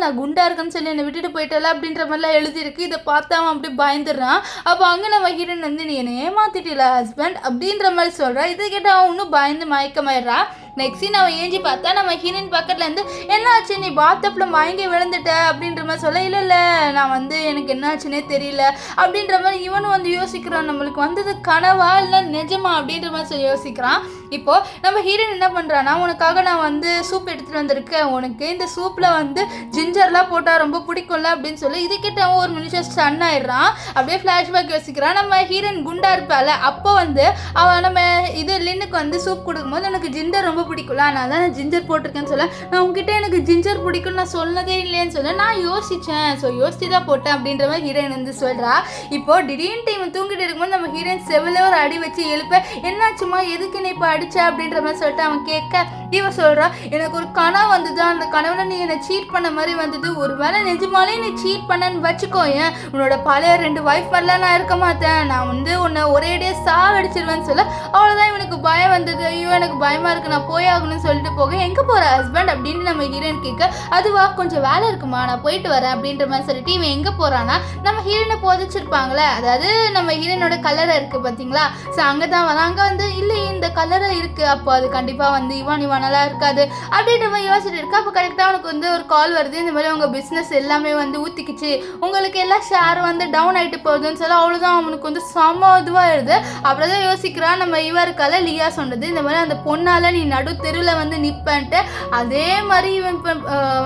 நான் குண்டா இருக்கேன்னு சொல்லி என்னை விட்டுட்டு போயிட்டல அப்படின்ற மாதிரிலாம் எழுதியிருக்கு. இதை பார்த்து அவன் அப்படி பயந்துடுறான். அப்போ அங்கே நம்ம ஹீரோயின் வந்து நீ என்னை ஏமாற்றிட்டல ஹஸ்பண்ட் அப்படின்ற மாதிரி சொல்கிறான். இதை கேட்டு அவன் இன்னும் பயந்து மயக்கமாயிடுறான். நெக்ஸ்ட் சீன் அவன் ஏஞ்சி பார்த்தா நம்ம ஹீரோயின் பக்கத்துலேருந்து என்னாச்சு நீ பாத்தப்பில் மயங்கி விழுந்துட்ட அப்படின்ற மாதிரி சொல்ல, இல்லை நான் வந்து எனக்கு என்னாச்சுன்னே தெரியல அப்படின்ற மாதிரி இவனும் வந்து யோசிக்கிறான், நம்மளுக்கு வந்தது கனவா இல்லை நிஜமா அப்படின்ற மாதிரி சொல்லி யோசிக்கிறான். இப்போது நம்ம ஹீரோயின் என்ன பண்ணுறான்னா, உனக்காக நான் வந்து சூப் எடுத்துகிட்டு வந்திருக்கேன், உனக்கு இந்த சூப்பில் வந்து ஜிஞ்சர்லாம் போட்டால் ரொம்ப பிடிக்கும்ல அப்படின்னு சொல்லி இது கிட்ட அவன் ஒரு நிமிஷம் ஸ்டன் ஆயிடுறான். அப்படியே ஃப்ளாஷ்பேக் யோசிக்கிறான். நம்ம ஹீரோயின் குண்டா இருப்பாள், அப்போ வந்து அவன் நம்ம இது லின்னுக்கு வந்து சூப் கொடுக்கும்போது எனக்கு ஜிஞ்சர் ரொம்ப பிடிக்கும்ல, அதனால தான் நான் ஜிஞ்சர் போட்டிருக்கேன்னு சொல்ல, நான் உங்ககிட்ட எனக்கு ஜிஞ்சர் பிடிக்கும்னு நான் சொன்னதே இல்லைன்னு சொல்ல, நான் யோசித்தேன், ஸோ யோசித்து தான் போட்டேன் அப்படின்ற மாதிரி ஹீரோயின் வந்து சொல்கிறா. இப்போது திடீர்னு இவன் தூங்கிட்டு இருக்கும்போது நம்ம ஹீரோயின் செவில ஒரு அடி வச்சு எழுப்ப, என்னாச்சுமா எதுக்கு நீ இப்போ அடிச்ச அப்படின்ற மாதிரி சொல்லிட்டு அவன் கேட்க, இவன் சொல்கிறா, எனக்கு ஒரு கனவு வந்தது, அந்த கனவுல நீ என்னை சீட் பண்ண மாதிரி வந்தது, ஒரு வேளை நிஜமாலே நீ சீட் பண்ணன்னு வச்சுக்கோ, ஏன் உன்னோட பழைய 2 வைஃப் மாதிரிலாம் நான் இருக்க மாட்டேன், நான் வந்து உன்னை ஒரேடியே சாவடிச்சிருவேன்னு சொல்ல, அவ்வளோதான் இவனுக்கு பயம் வந்தது. ஐயோ எனக்கு பயமாக இருக்குது, நான் போய் ஆகணும்னு சொல்லிட்டு போக எங்கே போகிற ஹஸ்பண்ட் அப்படின்னு நம்ம ஹீரோயின் கேட்க அதுவா கொஞ்சம் வேலை இருக்குமா நான் போயிட்டு வரேன் அப்படின்ற மாதிரி சொல்லிட்டு இவன் எங்கே போகிறான்னா நம்ம ஹீரோயினை போதிச்சிருப்பாங்களே, அதாவது நம்ம ஹீரோயினோட கலரை இருக்குது பார்த்தீங்களா, ஸோ அங்கே தான் வர அங்கே வந்து இல்லை இந்த கலரை இருக்குது, அப்போ அது கண்டிப்பாக வந்து இவானெல்லாம் இருக்காது அப்படின்ற மாதிரி யோசிச்சுட்டு இருக்கு. அப்போ கரெக்டாக அவனுக்கு வந்து ஒரு கால் வருது, இந்த மாதிரி உங்கள் பிஸ்னஸ் எல்லாமே வந்து ஊற்றிக்கிச்சு, உங்களுக்கு எல்லாம் ஷேர் வந்து டவுன் ஆகிட்டு போகுதுன்னு சொல்ல அவ்வளோதான் அவனுக்கு வந்து செம இதுவாகிடுது. அப்புறம் தான் யோசிக்கிறான் நம்ம இவருக்கால லியா சொன்னது இந்த மாதிரி அந்த பொண்ணால் நீ நடு தெருவில் வந்து நிற்பன்ட்டு, அதே மாதிரி இவன் இப்போ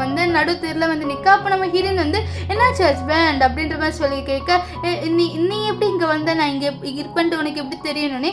வந்து நடு தெருவில் வந்து நிற்க. அப்போ நம்ம ஹீரோயின் வந்து என்னாச்சு ஹஸ்பண்ட் அப்படின்ற மாதிரி சொல்லி கேட்க நீ எப்படி இங்கே வந்த நான் இங்கே இருப்பேன்ட்டு உனக்கு எப்படி தெரியணுன்னே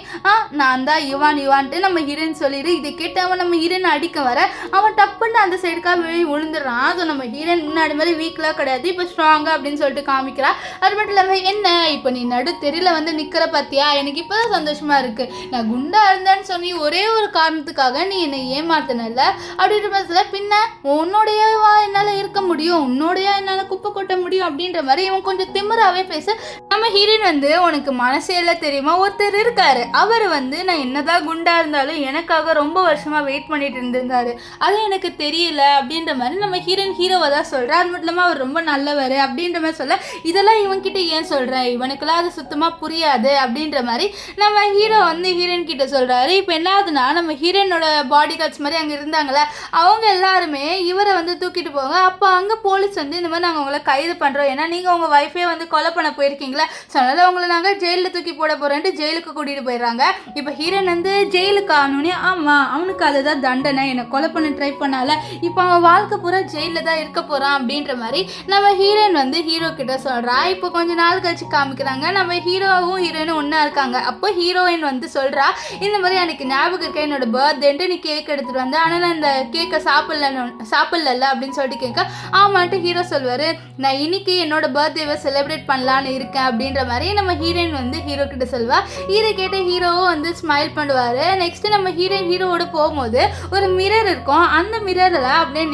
நான் தான் இவான்ட்டு நம்ம ஹீரோயின் சொல்லிடு. இதை கேட்டு அவன் நம்ம ஹீரோயின் அடிக்க வர அவன் டப்புன்னு அந்த சைடுக்காக விழுந்துடுறான். அது நம்ம ஹீரோயின் முன்னாடி மாதிரி வீக்கெலாம் கிடையாது, இப்போ ஸ்ட்ராங்காக அப்படின்னு சொல்லிட்டு காமிக்கிறா. அது மட்டும் இல்லாமல் என்ன இப்போ நீ நடு தெருவில் வந்து நிற்கிற பார்த்தியா, எனக்கு இப்போ தான் சந்தோஷமாக இருக்குது, நான் குண்டா இருந்தேன்னு சொல்லி ஒரே ஒரு காரணத்துக்காக நீ என்னை ஏமாத்தினல அப்படின்ற மாதிரி பின்ன உன்னோடையவா என்னால் இருக்க முடியும், உன்னோடையா என்னால் குப்பை கொட்ட முடியும் அப்படின்ற மாதிரி இவன் கொஞ்சம் திமிராகவே பேச நம்ம ஹீரோயின் வந்து உனக்கு மனசே எல்லாம் தெரியுமா, ஒருத்தர் இருக்காரு அவர் வந்து நான் என்னதான் குண்டா இருந்தாலும் எனக்காக ரொம்ப வருஷமாக வெயிட் பண்ணிட்டு இருந்திருந்தாரு, அது எனக்கு தெரியல அப்படின்ற மாதிரி நம்ம ஹீரோவை தான் சொல்கிறேன். அது மட்டும் இல்லாமல் அவர் ரொம்ப நல்லவர் அப்படின்ற மாதிரி சொல்ல இதெல்லாம் இவன்கிட்ட ஏன் சொல்கிறேன், இவனுக்கெல்லாம் அது சுத்தமாக புரியாது அப்படின்ற மாதிரி நம்ம ஹீரோ வந்து ஹீரோயின் கிட்ட சொல்கிறாரு. இப்போ என்ன ஆகுதுன்னா நம்ம ஹீரோயினோட பாடி கார்ட்ஸ் மாதிரி அங்கே இருந்தாங்களே அவங்க எல்லாருமே இவரை வந்து தூக்கிட்டு போங்க. அப்போ அங்கே போலீஸ் வந்து இந்த மாதிரி நாங்கள் உங்களை கைது பண்ணுறோம், ஏன்னா நீங்கள் உங்கள் ஒய்ஃபே வந்து கொலை பண்ண போயிருக்கீங்களா, ஸோ அதனால் உங்களை நாங்கள் ஜெயிலில் தூக்கி போட போகிறேன்ட்டு ஜெயிலுக்கு கூட்டிகிட்டு போயிடுறாங்க. இப்போ ஹீரோயின் வந்து ஜெயிலுக்கு ஆகணுன்னே ஆமாம் அவனுக்கு அதுதான் தண்டனை, என்னை கொலை பண்ண ட்ரை பண்ணால இப்போ அவன் வாழ்க்கை பூரா ஜெயிலில் தான் இருக்க போகிறான் அப்படின்ற மாதிரி நம்ம ஹீரோயின் வந்து ஹீரோ கிட்ட சொல்கிறா. இப்போ கொஞ்ச நாள் கழிச்சு காமிக்கிறாங்க நம்ம ஹீரோவும் ஹீரோயினும் ஒன்றா இருக்காங்க. அப்போ ஹீரோயின் வந்து சொல்கிறா இந்த மாதிரி எனக்கு ஞாபகம் இருக்க என்னோட பர்த்டேன்ட்டு நீ கேக் எடுத்துகிட்டு வந்தேன், ஆனால் நான் இந்த கேக்கை சாப்பிடல அப்படின்னு சொல்லிட்டு கேட்க ஆமான்ட்டு ஹீரோ சொல்வார் நான் இன்னைக்கு என்னோட பர்த்டேவை செலிப்ரேட் பண்ணலான்னு இருக்கேன் அப்படின்ற மாதிரி நம்ம ஹீரோயின் வந்து ஹீரோ கிட்ட சொல்வா. இதை கேட்ட ஹீரோவும் வந்து ஸ்மைல் பண்ணுவார். நெக்ஸ்ட் நம்ம ஹீரோவோட போகும்போது ஒரு மிரர் இருக்கும், அந்த மிரரில் அப்படியே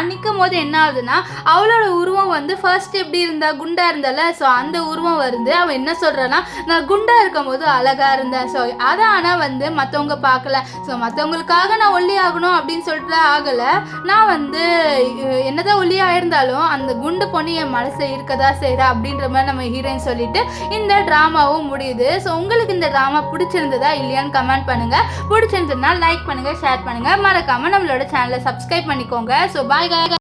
நிற்கும் போது என்ன ஆகுதுன்னா அவளோட உருவம் வந்து ஃபர்ஸ்ட் எப்படி இருந்தா குண்டா இருந்தால, ஸோ அந்த உருவம் வருது. அவன் என்ன சொல்கிறான்னா நான் குண்டா இருக்கும் போது அழகா இருந்தேன், ஸோ அதை ஆனால் வந்து மற்றவங்க பார்க்கல, ஸோ மற்றவங்களுக்காக நான் ஒல்லி ஆகணும் அப்படின்னு சொல்லிட்டு ஆகலை, நான் வந்து என்னதான் ஒல்லியாக இருந்தாலும் அந்த குண்டு பொண்ணு என் மனசை இருக்கதா செய்கிறா அப்படின்ற மாதிரி நம்ம ஹீரோயின் சொல்லிட்டு இந்த ட்ராமாவும் முடியுது. ஸோ உங்களுக்கு இந்த ட்ராமா பிடிச்சிருந்ததா இல்லையான்னு கமெண்ட் பண்ணுங்கள். பிடிச்சிருந்ததுனா லைக் பண்ணுங்கள், ஷேர் பண்ணுங்கள், மறக்காமல் நம்மளோட சேனலை சப்ஸ்கிரைப் பண்ணிக்கோங்க. So bye.